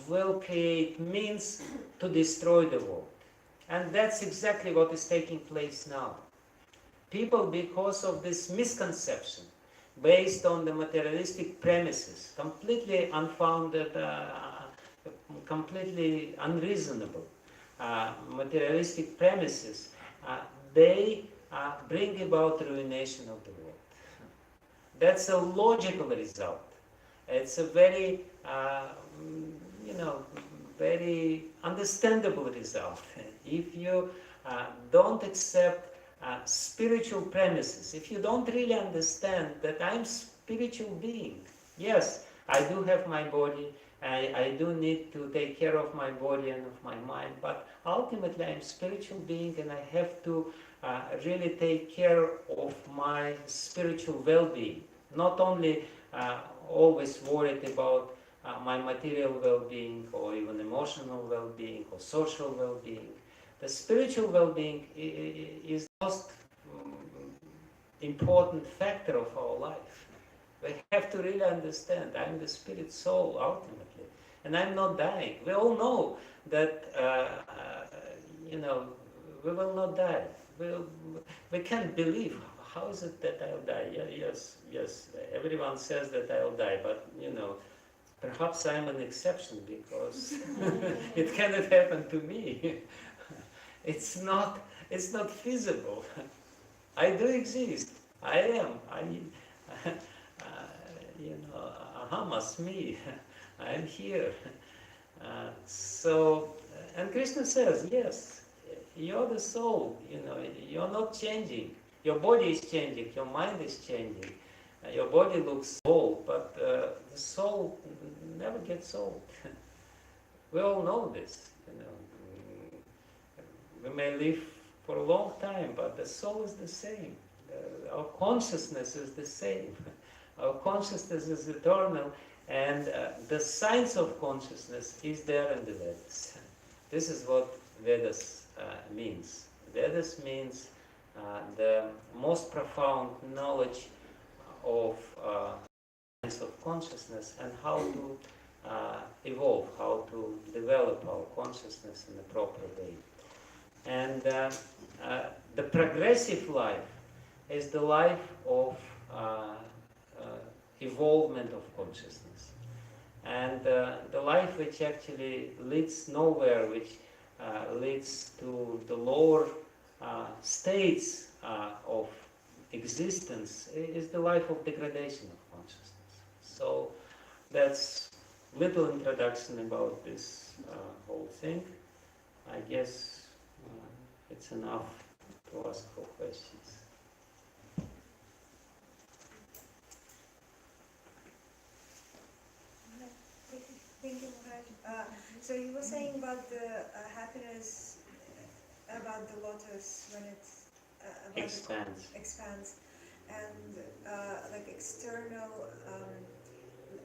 will create means to destroy the world. And that's exactly what is taking place now. People, because of this misconception, based on the materialistic premises, completely unfounded, completely unreasonable materialistic premises, they bring about ruination of the world. That's a logical result. It's a very, very understandable result. If you don't accept spiritual premises, if you don't really understand that I'm spiritual being, yes, I do have my body, I do need to take care of my body and of my mind, but ultimately I'm spiritual being and I have to really take care of my spiritual well-being, not only always worried about my material well-being or even emotional well-being or social well-being. The spiritual well-being is the most important factor of our life. We have to really understand I'm the spirit soul ultimately, and I'm not dying. We all know that we will not die. We can't believe how is it that I'll die. Yes. Everyone says that I'll die, but perhaps I'm an exception because it cannot happen to me. It's not feasible. I do exist. I am. Ahamas, me. I am here. And Krishna says, yes, you're the soul. You're not changing. Your body is changing. Your mind is changing. Your body looks old, but the soul never gets old. We all know this. We may live for a long time, but the soul is the same. Our consciousness is the same. Our consciousness is eternal, and the science of consciousness is there in the Vedas. This is what Vedas means. Vedas means the most profound knowledge of science of consciousness and how to evolve, how to develop our consciousness in a proper way. And the progressive life is the life of evolvement of consciousness. And the life which actually leads nowhere, which leads to the lower states of existence, is the life of degradation of consciousness. So that's little introduction about this whole thing. I guess it's enough to ask for questions. Thank you, Maharaj. So you were saying about the happiness, about the lotus when it's expands, and like external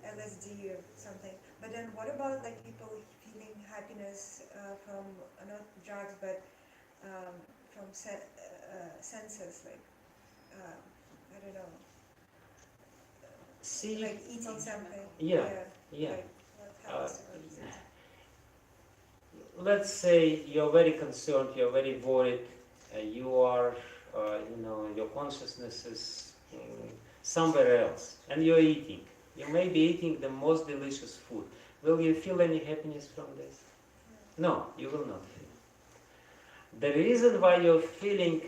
LSD or something. But then what about like people feeling happiness from not drugs but from senses, like I don't know, See, like eating something? Yeah. Like what happens to us? Let's say you're very concerned, you're very worried, you are, your consciousness is somewhere else, and you're eating. You may be eating the most delicious food. Will you feel any happiness from this? No, you will not feel. The reason why you're feeling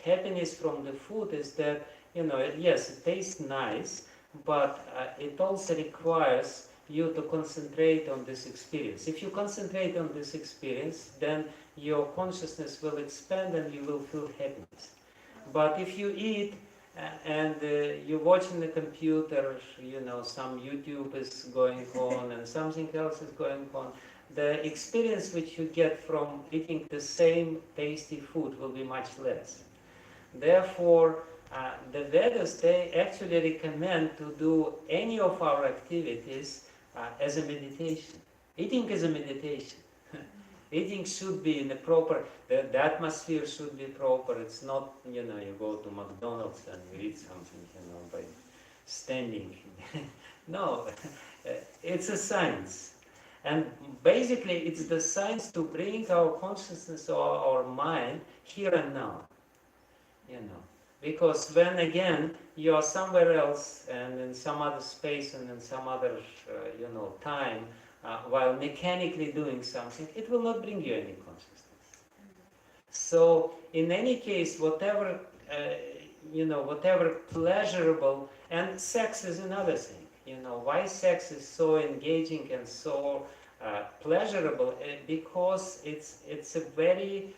happiness from the food is that, yes, it tastes nice, but it also requires you to concentrate on this experience. If you concentrate on this experience, then your consciousness will expand and you will feel happiness. But if you eat and you're watching the computer, some YouTube is going on and something else is going on, the experience which you get from eating the same tasty food will be much less. Therefore, the Vedas, they actually recommend to do any of our activities as a meditation. Eating is a meditation. Eating should be in the proper, the atmosphere should be proper. It's not, you go to McDonald's and you eat something, by standing. No, it's a science. And basically, it's the science to bring our consciousness or our mind here and now. Because when again you are somewhere else and in some other space and in some other, time, while mechanically doing something, it will not bring you any consciousness. So in any case, whatever pleasurable, and sex is another thing. Why sex is so engaging and so pleasurable? Because it's a very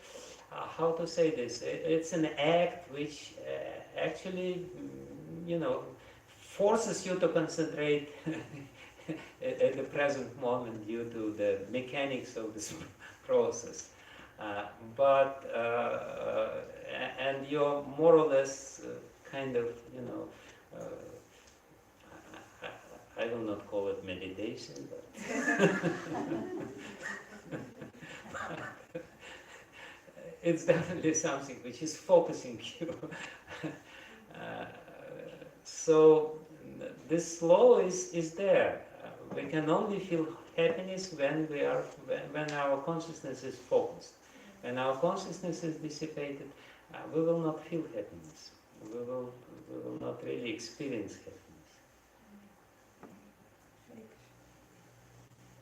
how to say this? It's an act which actually, forces you to concentrate at the present moment due to the mechanics of this process. And you're more or less kind of, uh, I will not call it meditation, but it's definitely something which is focusing you. So this flow is there. We can only feel happiness when our consciousness is focused. When our consciousness is dissipated, we will not feel happiness. We will not really experience happiness.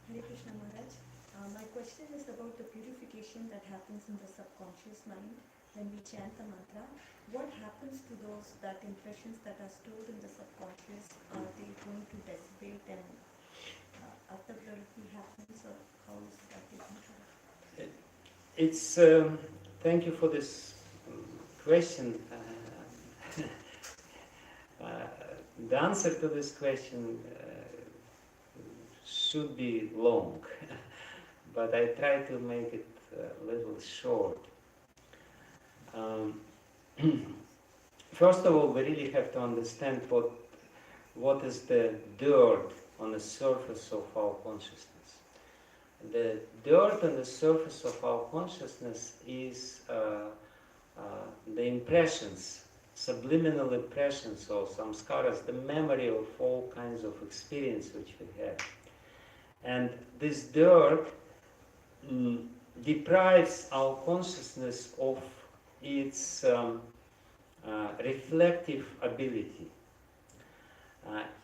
Hare Krishna Maharaj. My question is about the purification that happens in the subconscious mind when we chant the mantra. What happens to those impressions that are stored in the subconscious? Are they going to dissipate and after purity happens, or how is that taken care of? It's thank you for this question. The answer to this question should be long, but I try to make it a little short. First of all, we really have to understand what is the dirt on the surface of our consciousness. The dirt on the surface of our consciousness is the impressions, subliminal impressions or samskaras, the memory of all kinds of experience which we have. And this dirt deprives our consciousness of its reflective ability.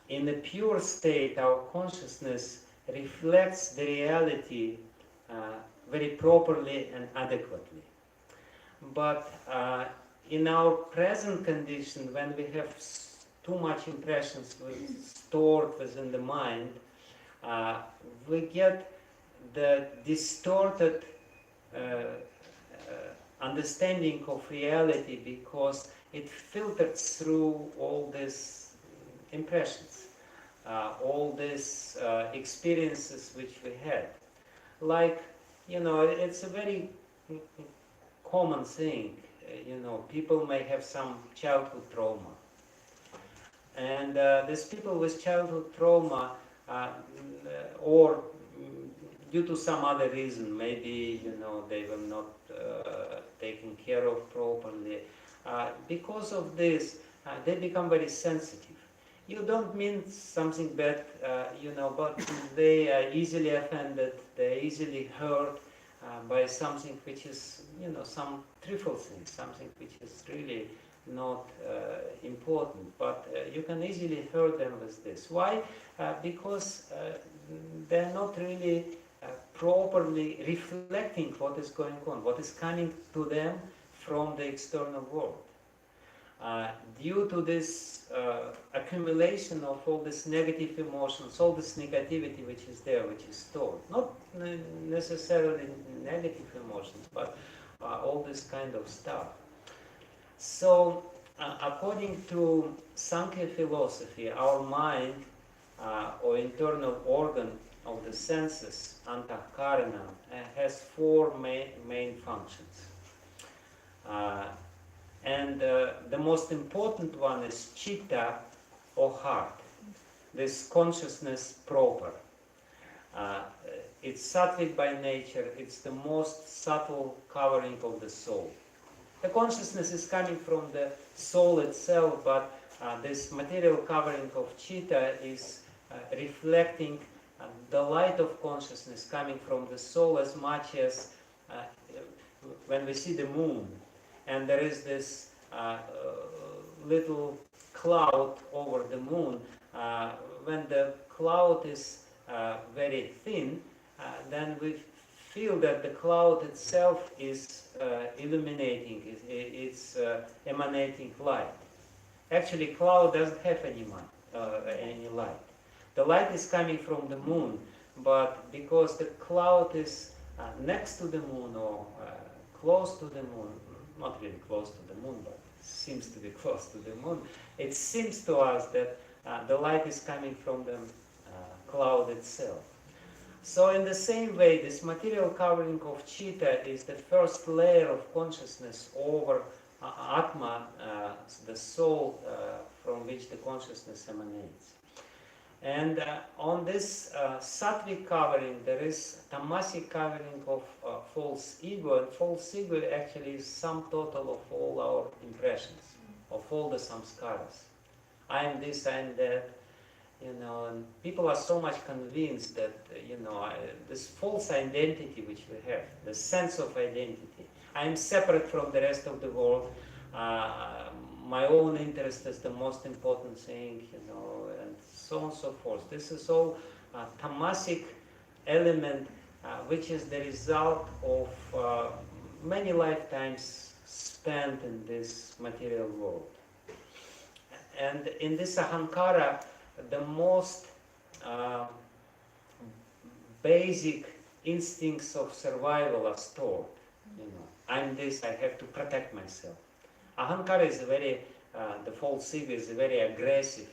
In a pure state, our consciousness reflects the reality very properly and adequately. But in our present condition, when we have too much impressions stored within the mind, we get the distorted understanding of reality because it filters through all these impressions, all these experiences which we had. Like, it's a very common thing. People may have some childhood trauma. And these people with childhood trauma, or due to some other reason, maybe, they were not taken care of properly. Because of this, they become very sensitive. You don't mean something bad, but they are easily offended, they are easily hurt by something which is, some trivial thing, something which is really not important. But you can easily hurt them with this. Why? Because they're not really properly reflecting what is going on, what is coming to them from the external world. Due to this accumulation of all these negative emotions, all this negativity which is there, which is stored, not necessarily negative emotions, but all this kind of stuff. So, according to Sankhya philosophy, our mind, or internal organ of the senses, antahkarana, has four main functions. And the most important one is chitta, or heart, this consciousness proper. It's sattvic by nature, it's the most subtle covering of the soul. The consciousness is coming from the soul itself, but this material covering of chitta is reflecting the light of consciousness coming from the soul, as much as when we see the moon, and there is this little cloud over the moon. When the cloud is very thin, then we feel that the cloud itself is illuminating, it's emanating light. Actually, cloud doesn't have any light. The light is coming from the moon, but because the cloud is next to the moon or close to the moon, not really close to the moon, but seems to be close to the moon, it seems to us that the light is coming from the cloud itself. So in the same way, this material covering of Chitta is the first layer of consciousness over Atma, the soul from which the consciousness emanates. And on this sattvic covering, there is tamasic covering of false ego, and false ego actually is sum total of all our impressions, of all the samskaras. I am this, I am that, and people are so much convinced that, this false identity which we have, the sense of identity. I am separate from the rest of the world. My own interest is the most important thing, and so on and so forth. This is all a tamasic element, which is the result of many lifetimes spent in this material world. And in this ahankara, the most basic instincts of survival are stored. I'm this, I have to protect myself. Ahankara is the false ego is a very aggressive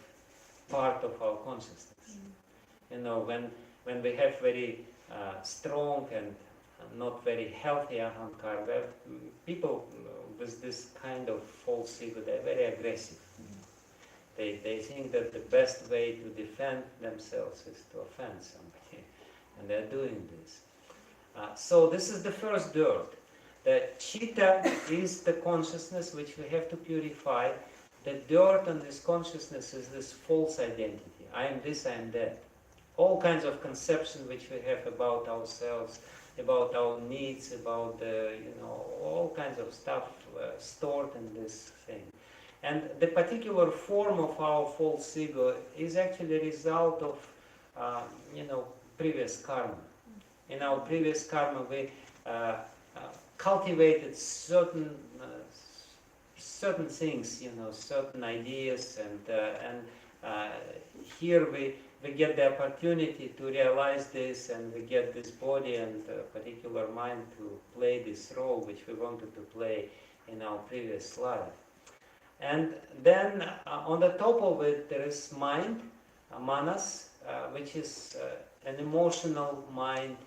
part of our consciousness. When we have very strong and not very healthy ahankara, people with this kind of false ego, they're very aggressive. They think that the best way to defend themselves is to offend somebody, and they're doing this. So this is the first dirt. The Chitta is the consciousness which we have to purify. The dirt on this consciousness is this false identity. I am this, I am that. All kinds of conception which we have about ourselves, about our needs, about all kinds of stuff stored in this thing. And the particular form of our false ego is actually a result of, previous karma. In our previous karma, we cultivated certain things, certain ideas, and here we get the opportunity to realize this, and we get this body and particular mind to play this role which we wanted to play in our previous life. And then on the top of it there is mind, manas, which is an emotional mind.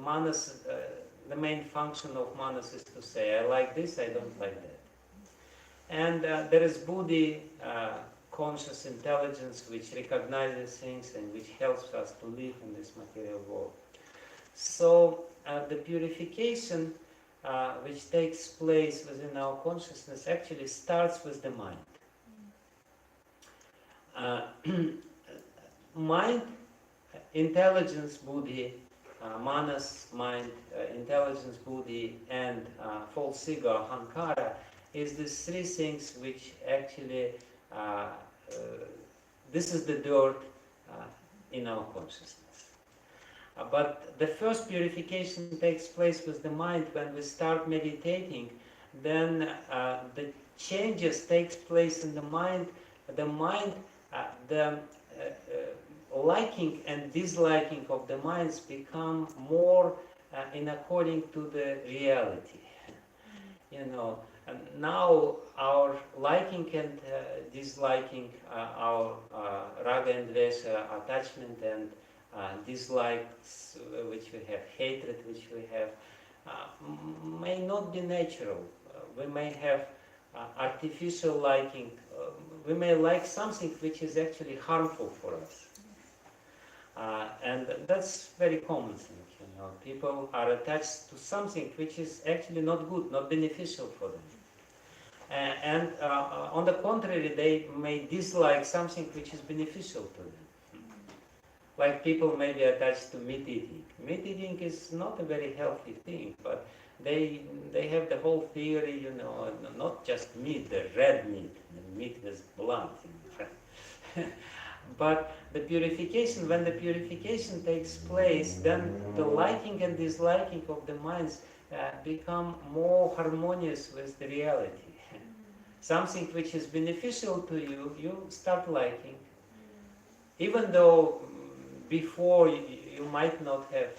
Manas, the main function of manas is to say, I like this, I don't like that. And there is buddhi, conscious intelligence, which recognizes things and which helps us to live in this material world. So the purification which takes place within our consciousness actually starts with the mind. Mind, intelligence, buddhi, manas, mind, intelligence, buddhi, and false ego, ahankara, is these three things which actually, this is the dirt in our consciousness. But the first purification takes place with the mind. When we start meditating, then the changes takes place in the mind. The liking and disliking of the minds become more in according to the reality. And now our liking and disliking, our raga and dvesha, attachment and dislikes which we have, hatred which we have, may not be natural. We may have artificial liking. We may like something which is actually harmful for us. And that's very common thing. People are attached to something which is actually not good, not beneficial for them. And on the contrary, they may dislike something which is beneficial to them. Like people may be attached to meat eating. Meat eating is not a very healthy thing, but they have the whole theory, not just meat, the red meat, the meat with blood. But the purification, when the purification takes place, then the liking and disliking of the minds become more harmonious with the reality. Something which is beneficial to you, you start liking, even though before you might not have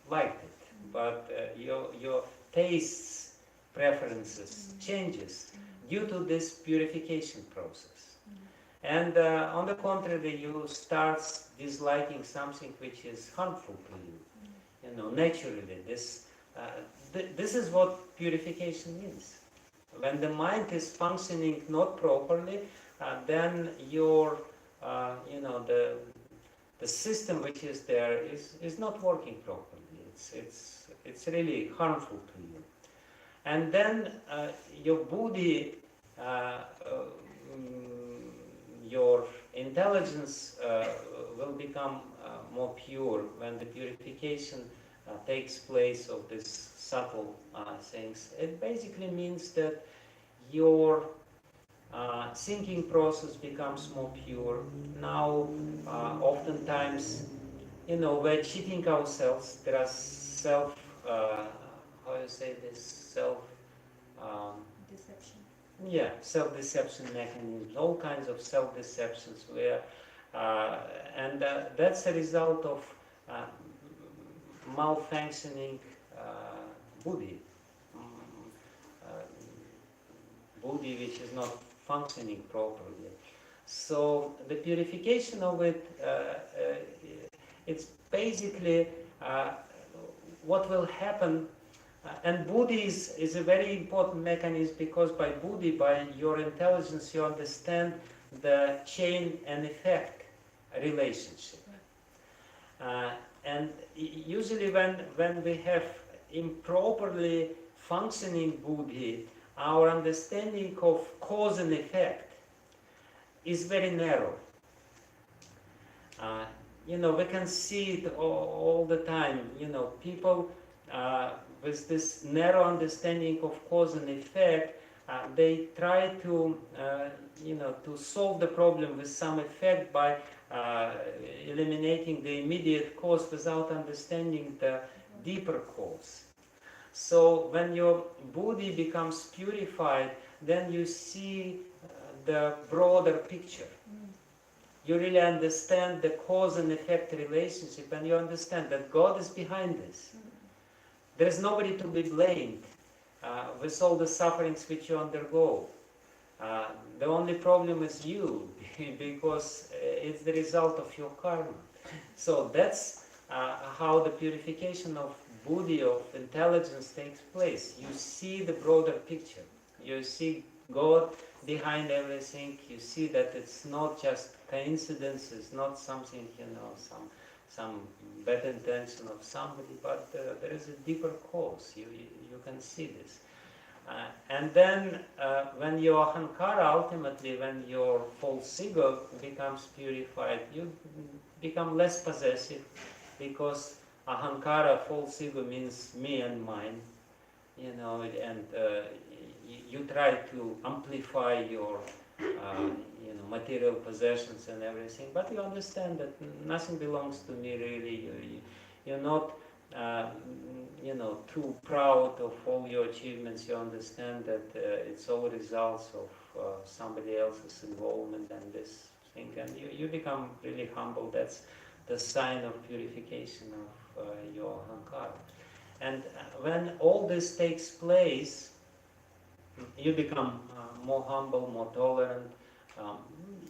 liked it. but your tastes, preferences changes due to this purification process. And on the contrary, you start disliking something which is harmful to you. Naturally, this is what purification means. When the mind is functioning not properly, then your, the system which is there is not working properly. It's really harmful to you. And then your buddhi, your intelligence will become more pure when the purification takes place of these subtle things. It basically means that your thinking process becomes more pure. Now, oftentimes, we're cheating ourselves. There are how you say this, Deception. yeah, self-deception mechanisms, all kinds of self-deceptions where, and that's a result of malfunctioning buddhi. Buddhi which is not functioning properly. So the purification of it, it's basically what will happen. And buddhi is a very important mechanism, because by buddhi, by your intelligence, you understand the chain and effect relationship. And usually when we have improperly functioning buddhi, our understanding of cause and effect is very narrow. We can see it all the time. People with this narrow understanding of cause and effect, they try to, to solve the problem with some effect by eliminating the immediate cause without understanding the deeper cause. So when your buddhi becomes purified, then you see the broader picture. You really understand the cause and effect relationship, and you understand that God is behind this. There is nobody to be blamed with all the sufferings which you undergo. The only problem is you, because it's the result of your karma. So that's how the purification of buddhi, of intelligence, takes place. You see the broader picture. You see God behind everything. You see that it's not just coincidence, it's not something, some bad intention of somebody, but there is a deeper cause. You can see this. And then when your ahankara, ultimately, when your false ego becomes purified, you become less possessive, because ahankara, false ego, means me and mine, and you try to amplify your material possessions and everything, but you understand that nothing belongs to me really. You're not too proud of all your achievements. You understand that it's all results of somebody else's involvement and this thing, and you become really humble. That's the sign of purification of your ahankara. And when all this takes place, you become more humble, more tolerant.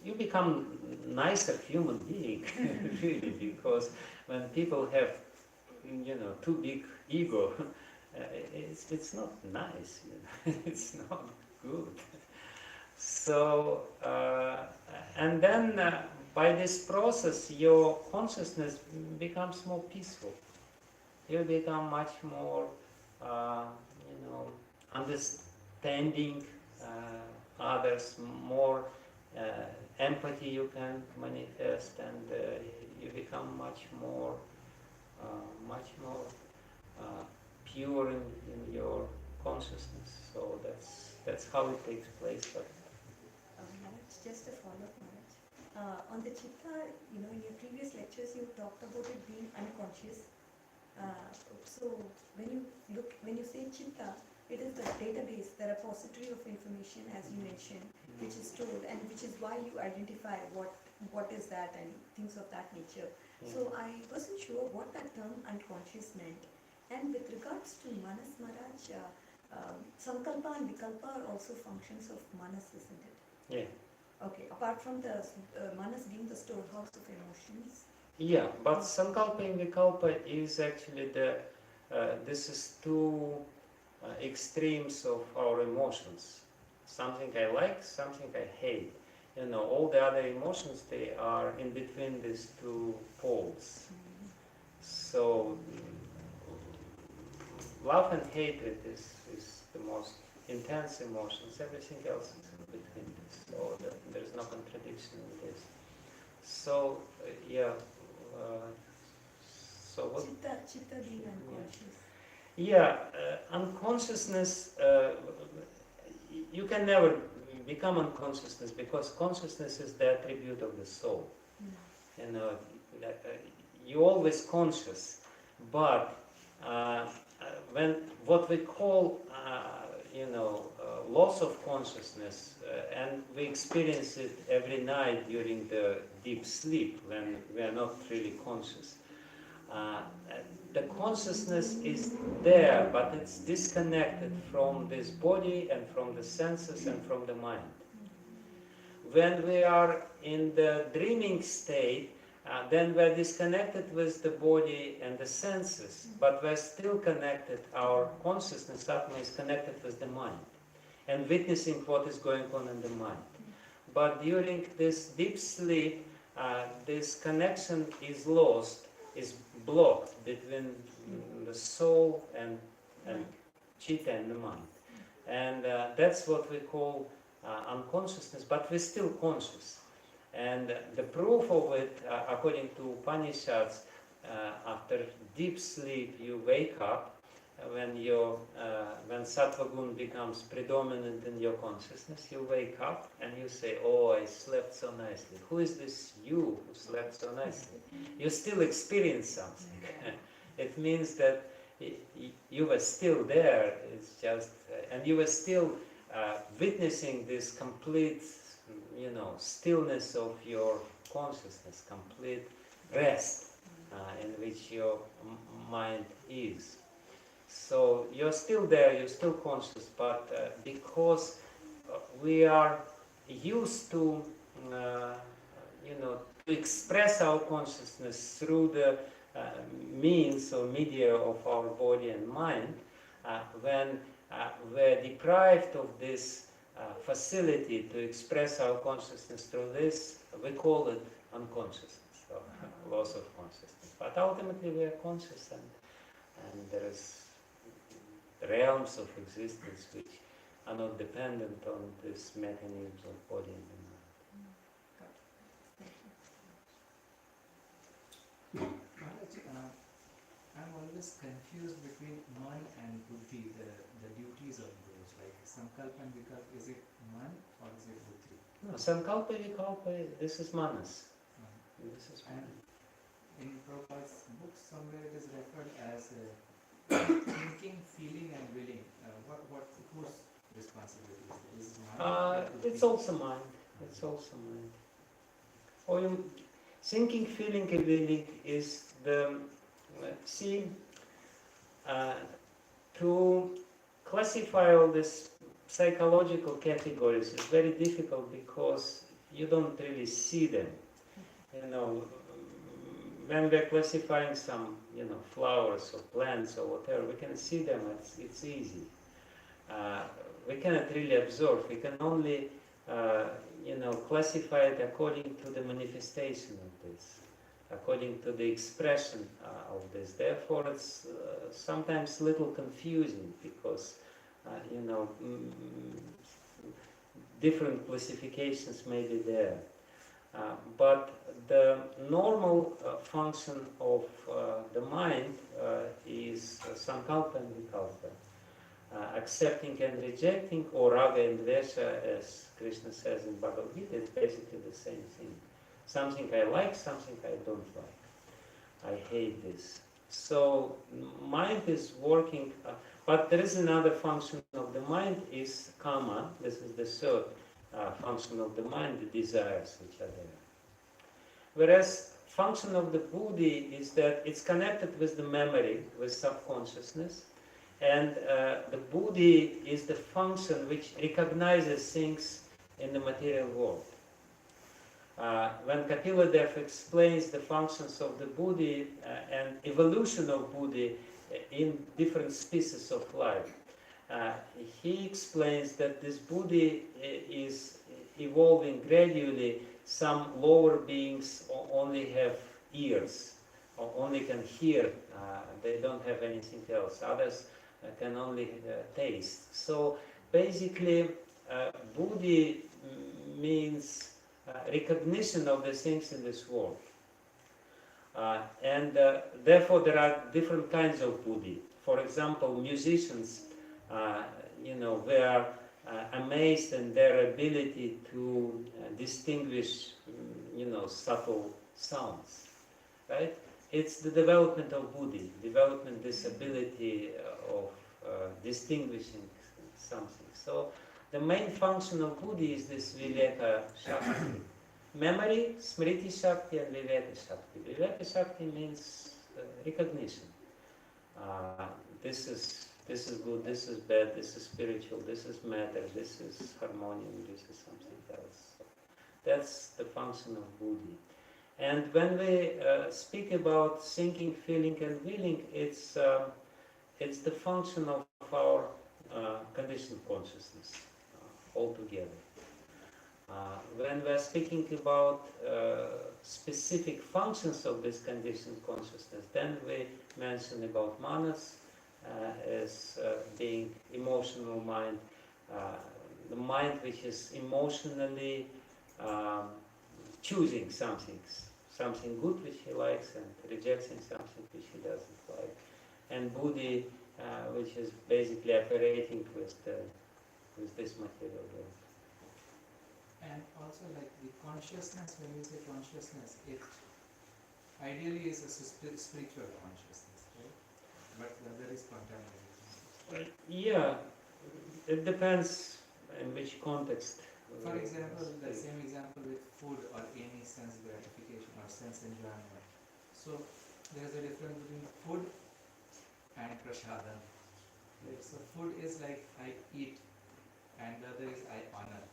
You become nicer human being, really, because when people have, too big ego, it's not nice. It's not good. So, and then by this process, your consciousness becomes more peaceful. You become much more, understanding others, more empathy you can manifest, and you become much more pure in your consciousness. So that's how it takes place. But Maharaj, just a follow-up, Maharaj. On the chitta, in your previous lectures, you talked about it being unconscious. So when you say chitta, it is the database, the repository of information, as you mentioned, which is stored, and which is why you identify what is that and things of that nature. So I wasn't sure what that term unconscious meant. And with regards to Manas Maharaj, Sankalpa and Vikalpa are also functions of Manas, isn't it? Yeah. Okay, apart from the Manas being the storehouse of emotions. Yeah, but Sankalpa and Vikalpa is actually this is two extremes of our emotions. Something I like, something I hate. You know, all the other emotions, they are in between these two poles. So, love and hatred is the most intense emotions. Everything else is in between this. So, there's no contradiction in this. So, yeah. So what? Chitta being unconscious. Yeah, unconsciousness, you can never become unconsciousness because consciousness is the attribute of the soul. You know, you're always conscious, but when what we call, loss of consciousness, and we experience it every night during the deep sleep when we are not really conscious. The consciousness is there, but it's disconnected from this body and from the senses and from the mind. When we are in the dreaming state, then we're disconnected with the body and the senses, but we're still connected. Our consciousness, Atma, is connected with the mind and witnessing what is going on in the mind. But during this deep sleep, this connection is lost, is blocked between the soul and chitta and the mind. And that's what we call unconsciousness, but we're still conscious. And the proof of it, according to Upanishads, after deep sleep you wake up, when sattva gun becomes predominant in your consciousness, you wake up and you say, oh, I slept so nicely. Who is this you who slept so nicely? You still experience something. It means that you were still there. It's just, and you were still witnessing this complete, stillness of your consciousness, complete rest in which your mind is. So you're still there, you're still conscious, but because we are used to, to express our consciousness through the means or media of our body and mind, when we're deprived of this facility to express our consciousness through this, we call it unconsciousness or loss of consciousness. But ultimately we are conscious, and there is realms of existence which are not dependent on this mechanisms of body and mind. I'm always confused between man and buddhi, the duties of those. Like sankalpa and vikalpa, is it man or is it buddhi? No, sankalpa, vikalpa, this is manas. This is And in Prabhupada's book, somewhere it is referred as thinking, feeling, and willing. Whose responsibility is it? Is it mind? It's also mind. It's also mind. Or thinking, feeling, and willing is the to classify all these psychological categories is very difficult because you don't really see them. When we're classifying some, flowers or plants or whatever, we can see them. It's easy. We cannot really observe. We can only, classify it according to the manifestation of this, according to the expression of this. Therefore, it's sometimes a little confusing because, different classifications may be there. But the normal function of the mind is sankalpa and vikalpa. Accepting and rejecting, or raga and vesha, as Krishna says in Bhagavad Gita, is basically the same thing. Something I like, something I don't like. I hate this. So mind is working, but there is another function of the mind is kama. This is the third function of the mind, the desires which are there. Whereas function of the buddhi is that it's connected with the memory, with subconsciousness, and the buddhi is the function which recognizes things in the material world. When Kapila Dev explains the functions of the buddhi and evolution of buddhi in different species of life, he explains that this buddhi is evolving gradually. Some lower beings only have ears, or only can hear, they don't have anything else. Others can only taste. So basically, buddhi means recognition of the things in this world. And therefore there are different kinds of buddhi. For example, musicians, they are amazed in their ability to distinguish, subtle sounds, right? It's the development of buddhi, development this ability of distinguishing something. So the main function of buddhi is this viveka shakti. Memory, smriti shakti, and viveka shakti. Viveka shakti means recognition. This is good, this is bad, this is spiritual, this is matter, this is harmonium, this is something else. That's the function of buddhi. And when we speak about thinking, feeling, and willing, it's the function of our conditioned consciousness altogether. When we're speaking about specific functions of this conditioned consciousness, then we mention about manas as being emotional mind, the mind which is emotionally choosing something good which he likes and rejecting something which he doesn't like, and buddhi which is basically operating with this material world. And also, like the consciousness, when you say consciousness, it ideally is a spiritual consciousness, right? But the other is contaminated. Yeah, it depends in which context. For example, the same example with food or any sense gratification or sense enjoyment. So there is a difference between food and prasadam. Right? So food is like I eat, and the other is I honor.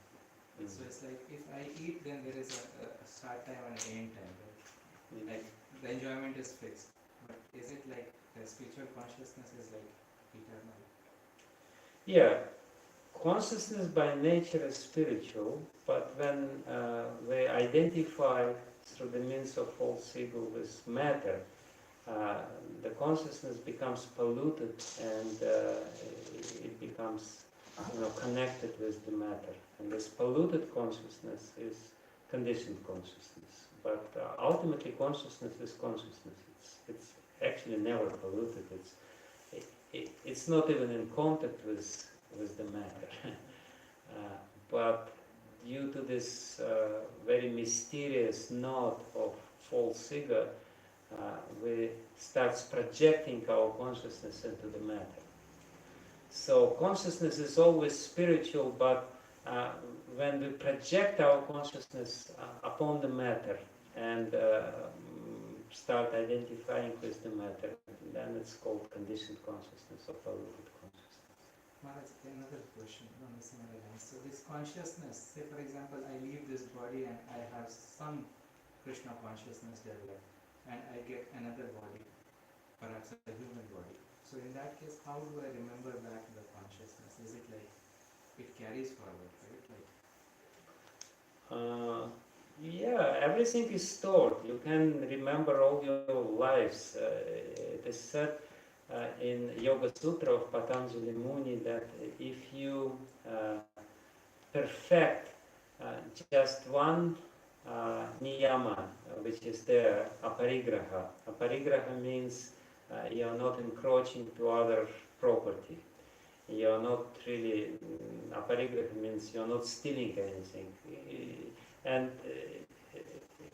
So it's like if I eat, then there is a start time and an end time, right? Like the enjoyment is fixed. But is it like the spiritual consciousness is like eternal? Yeah, consciousness by nature is spiritual, but when we identify through the means of false ego with matter, the consciousness becomes polluted and it becomes connected with the matter. And this polluted consciousness is conditioned consciousness. But ultimately consciousness is consciousness. It's actually never polluted. It's not even in contact with the matter. But due to this very mysterious knot of false ego, we start projecting our consciousness into the matter. So consciousness is always spiritual, but when we project our consciousness upon the matter and start identifying with the matter, then it's called conditioned consciousness or polluted consciousness. Maharaj, another question on the similar lines. So this consciousness, say for example, I leave this body and I have some Krishna consciousness developed, and I get another body, perhaps a human body. So in that case, how do I remember back the consciousness? Is it like it carries forward, right? Yeah, everything is stored. You can remember all your lives. It is said in Yoga Sutra of Patanjali Muni that if you perfect just one niyama, which is there, aparigraha. Aparigraha means you are not encroaching to other property. You are not really, aparigraha means you are not stealing anything. And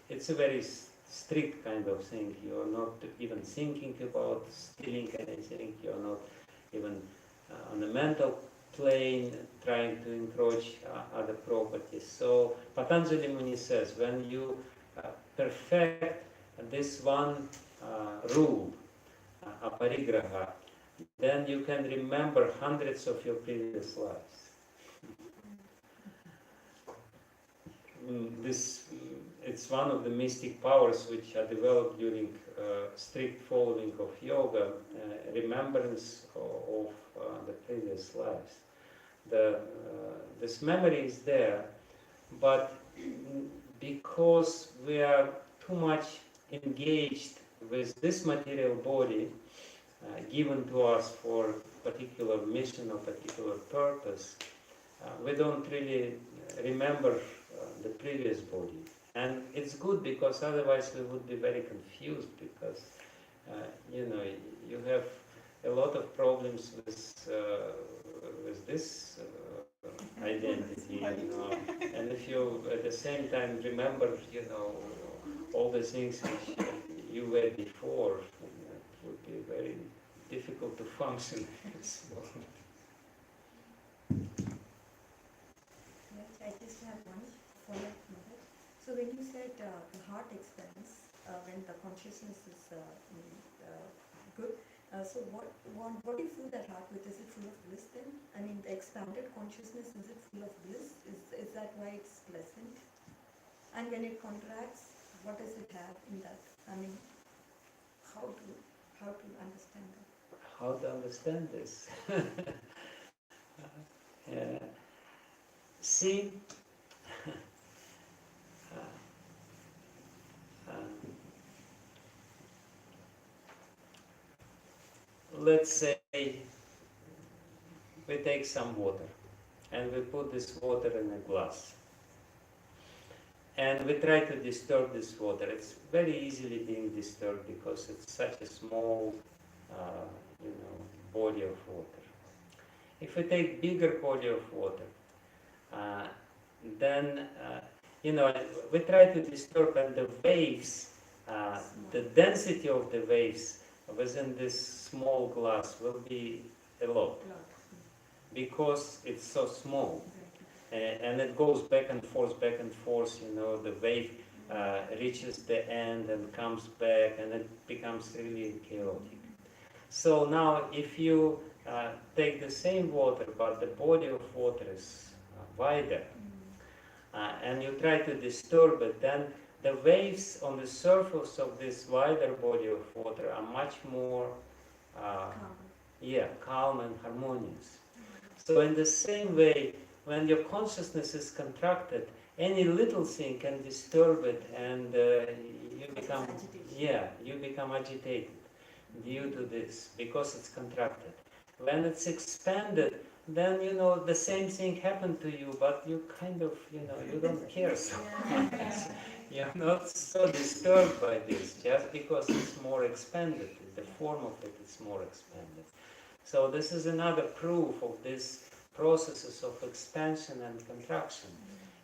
it's a very strict kind of thing. You are not even thinking about stealing anything. You are not even on the mental plane trying to encroach other properties. So Patanjali Muni says when you perfect this one rule, aparigraha, then you can remember hundreds of your previous lives. It's one of the mystic powers which are developed during strict following of yoga, remembrance of the previous lives. This memory is there, but because we are too much engaged with this material body given to us for particular mission or particular purpose, we don't really remember the previous body. And it's good, because otherwise we would be very confused, because you have a lot of problems with this identity, and if you at the same time remember all the things which you were before, it would be very difficult to function in this world. Yes, I just have one follow-up on that. So when you said the heart expands when the consciousness is good, so what do you fill that heart with? Is it full of bliss then? I mean, the expanded consciousness, is it full of bliss? Is that why it's pleasant? And when it contracts, what does it have in that? I mean, how to understand that? How to understand this? See, let's say we take some water and we put this water in a glass, and we try to disturb this water. It's very easily being disturbed because it's such a small body of water. If we take bigger body of water, then we try to disturb, and the waves, the density of the waves within this small glass will be a lot, because it's so small, and it goes back and forth, the wave reaches the end and comes back, and it becomes really chaotic. So now if you take the same water, but the body of water is wider, and you try to disturb it, then the waves on the surface of this wider body of water are much more calm and harmonious. So in the same way, when your consciousness is contracted, any little thing can disturb it, and you become agitated due to this, because it's contracted. When it's expanded, then the same thing happened to you, but you kind of you don't care so much. You're not so disturbed by this, just because it's more expanded. The form of it is more expanded. So this is another proof of these processes of expansion and contraction.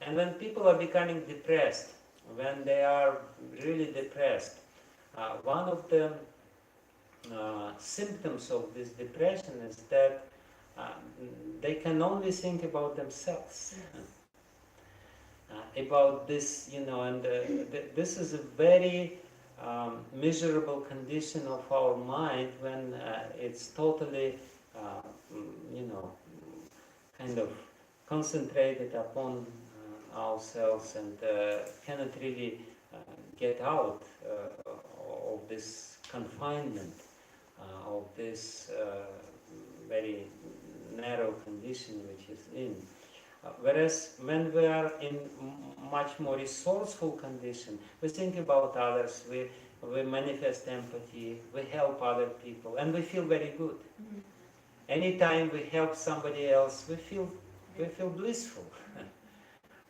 And when people are becoming depressed, when they are really depressed, one of the symptoms of this depression is that they can only think about themselves, about this, and this is a very miserable condition of our mind when it's totally, kind of concentrated upon ourselves, and cannot really get out of this confinement, of this very narrow condition which is in. Whereas when we are in much more resourceful condition, we think about others, we manifest empathy, we help other people, and we feel very good. Anytime we help somebody else, we feel blissful.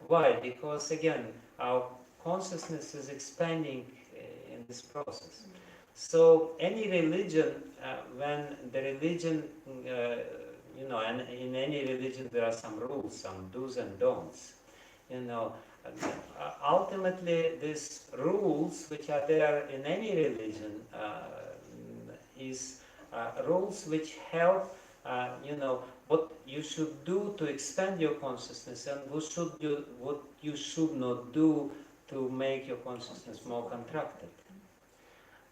Why? Because again, our consciousness is expanding in this process. So any religion, when the religion, and in any religion there are some rules, some do's and don'ts. Ultimately, these rules which are there in any religion is rules which help, what you should do to expand your consciousness, and what you should not do to make your consciousness more contracted.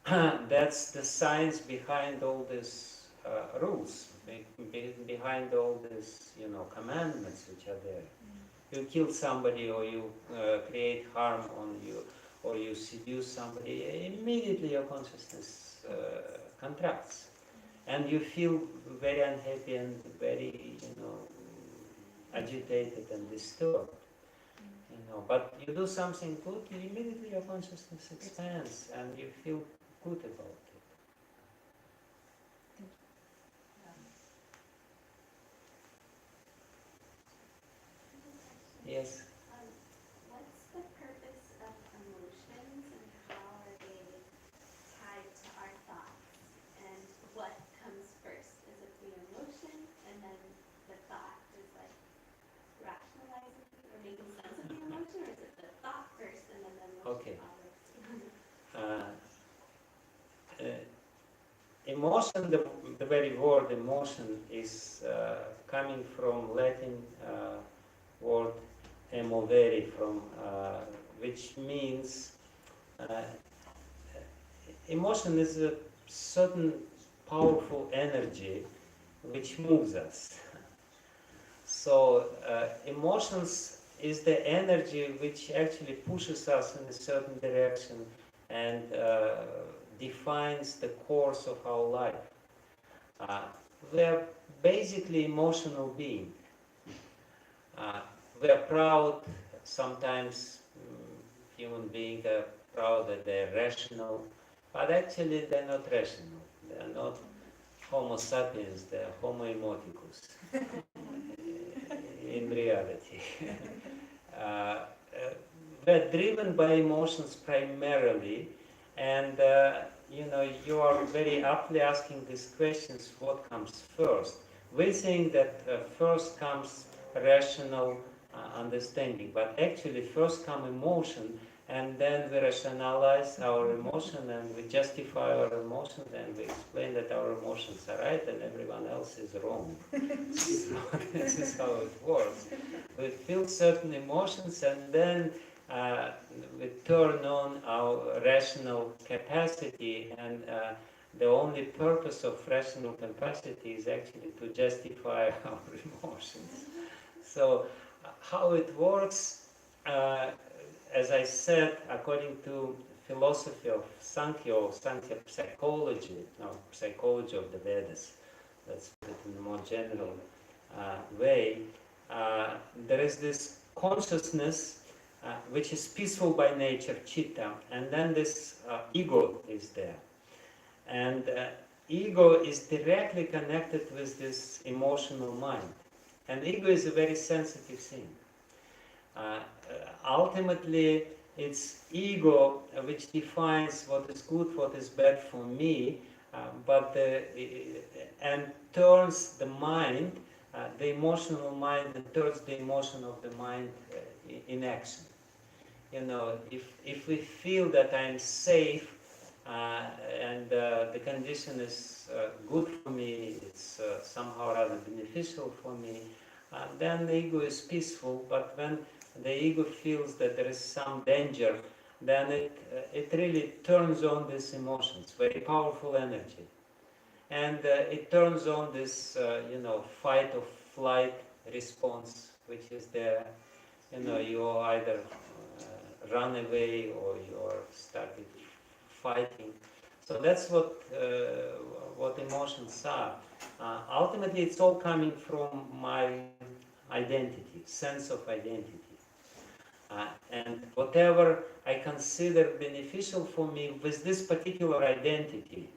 that's the science behind all these rules, behind all these, commandments which are there. You kill somebody, or you create harm on you, or you seduce somebody, immediately your consciousness contracts, and you feel very unhappy and very, agitated and disturbed. But you do something good, immediately your consciousness expands, and you feel good about it. Yes. What's the purpose of emotions and how are they tied to our thoughts? And what comes first? Is it the emotion and then the thought is like rationalizing or making sense of the emotion? Or is it the thought first and then the emotion Okay. follows? Emotion, the very word emotion is coming from Latin word emovere, which means emotion is a certain powerful energy which moves us. So emotions is the energy which actually pushes us in a certain direction and defines the course of our life. We are basically emotional beings. We are proud, sometimes human beings are proud that they're rational, but actually they're not rational. They're not Homo sapiens, they're Homo emoticus in reality. We're driven by emotions primarily, and you are very aptly asking these questions, what comes first? We think that first comes rational understanding, but actually first come emotion, and then we rationalize our emotion and we justify our emotions and we explain that our emotions are right and everyone else is wrong. So this is how it works. We feel certain emotions and then we turn on our rational capacity, and the only purpose of rational capacity is actually to justify our emotions. So how it works, as I said, according to philosophy of Sankhya, or Sankhya psychology, or psychology of the Vedas, let's put it in a more general way, there is this consciousness which is peaceful by nature, chitta, and then this ego is there. And ego is directly connected with this emotional mind. And ego is a very sensitive thing. Ultimately, it's ego which defines what is good, what is bad for me, and turns the mind, the emotional mind, and turns the emotion of the mind in action. If we feel that I'm safe and the condition is good for me, it's somehow rather beneficial for me, then the ego is peaceful. But when the ego feels that there is some danger, then it really turns on these emotions, very powerful energy. And it turns on this, fight or flight response, which is there. You either run away or you're started fighting. So that's what emotions are. Ultimately, it's all coming from my identity, sense of identity. And whatever I consider beneficial for me with this particular identity,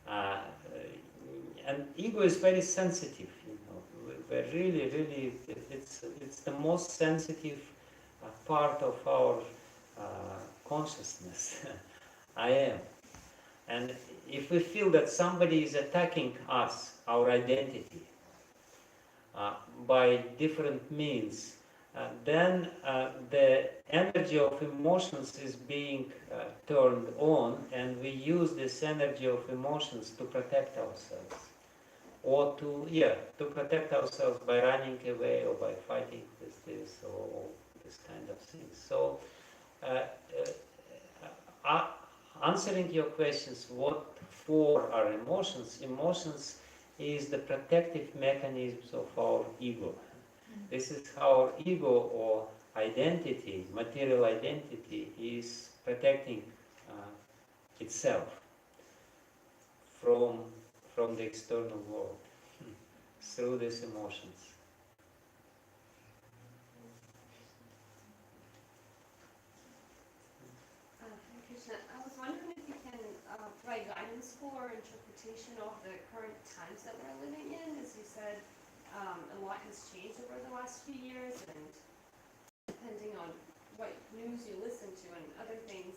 and ego is very sensitive. We're really, it's the most sensitive part of our consciousness. I am. And if we feel that somebody is attacking us, our identity, by different means, then the energy of emotions is being turned on, and we use this energy of emotions to protect ourselves. Or to protect ourselves by running away or by fighting with this or this kind of things. So answering your questions, what for are emotions? Emotions is the protective mechanisms of our ego. This is how our ego or identity, material identity, is protecting itself from the external world through these emotions. Hare Krishna, I was wondering if you can provide guidance for interpretation of the current times that we're living in. As you said, a lot has changed over the last few years, and depending on what news you listen to and other things,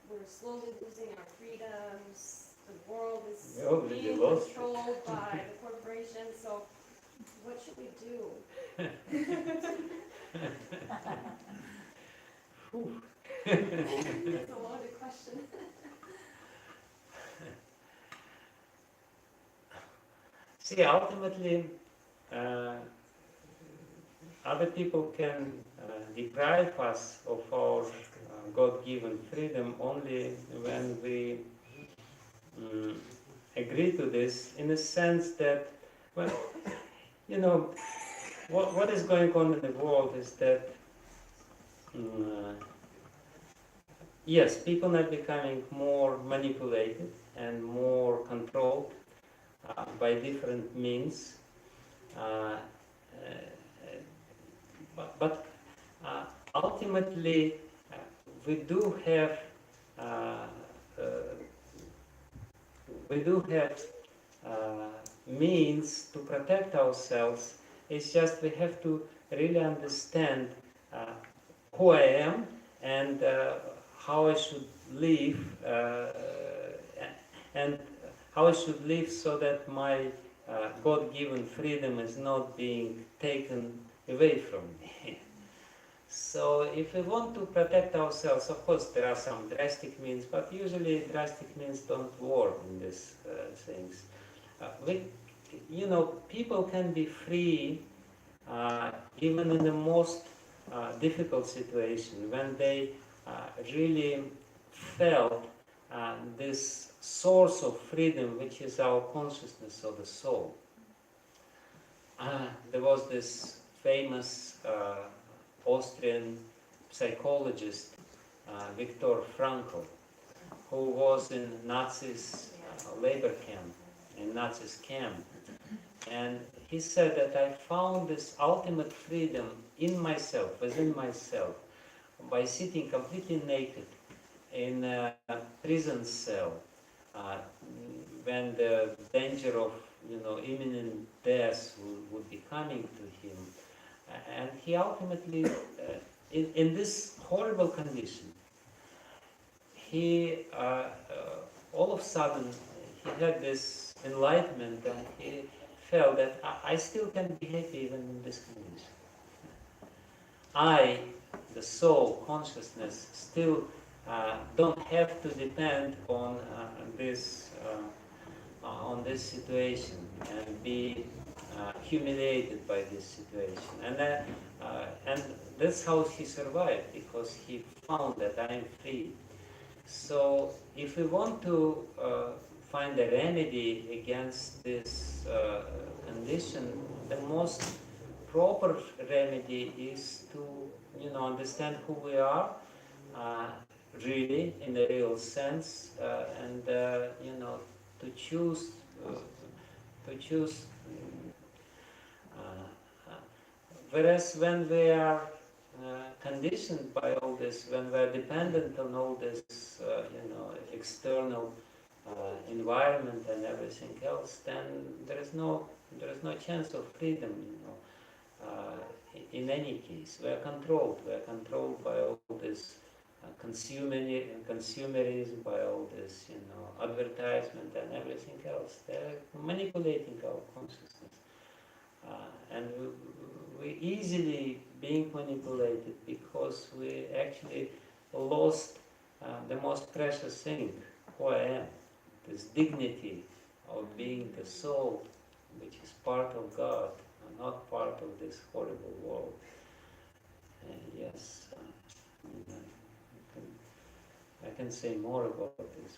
we're slowly losing our freedoms. The world is We already being lost it. controlled by the corporations. So, what should we do? It's a loaded question. See, ultimately, other people can deprive us of our God-given freedom only when we agree to this, in the sense that, well, you know, what is going on in the world is that, yes, people are becoming more manipulated and more controlled by different means. But ultimately, we do have means to protect ourselves. It's just we have to really understand who I am and how I should live, and how I should live so that my God-given freedom is not being taken away from me. So if we want to protect ourselves, of course there are some drastic means, but usually drastic means don't work in these things. People can be free even in the most difficult situation, when they really felt this source of freedom, which is our consciousness of the soul. There was this famous Austrian psychologist, Viktor Frankl, who was in Nazis' labor camp, in Nazis' camp. And he said that I found this ultimate freedom in myself, within myself, by sitting completely naked in a prison cell, when the danger of imminent death would be coming to him. And he ultimately, in this horrible condition, he all of a sudden he had this enlightenment, and he felt that I still can be happy even in this condition. I, the soul, consciousness, still don't have to depend on this situation and be humiliated by this situation. And that's how he survived, because he found that I am free. So if we want to find a remedy against this condition, the most proper remedy is to understand who we are really, in the real sense, and to choose whereas when we are conditioned by all this, when we are dependent on all this external environment and everything else, then there is no chance of freedom. In any case, we are controlled. We are controlled by all this consumerism, by all this advertisement and everything else. They are manipulating our consciousness, and we easily being manipulated because we actually lost the most precious thing, who I am, this dignity of being the soul, which is part of God, and not part of this horrible world. And yes, I can say more about this,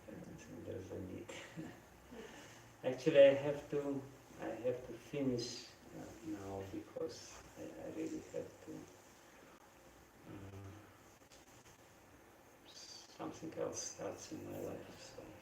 but I don't think there's a need. Actually, I have to finish now because I really have to. Something else starts in my life. So.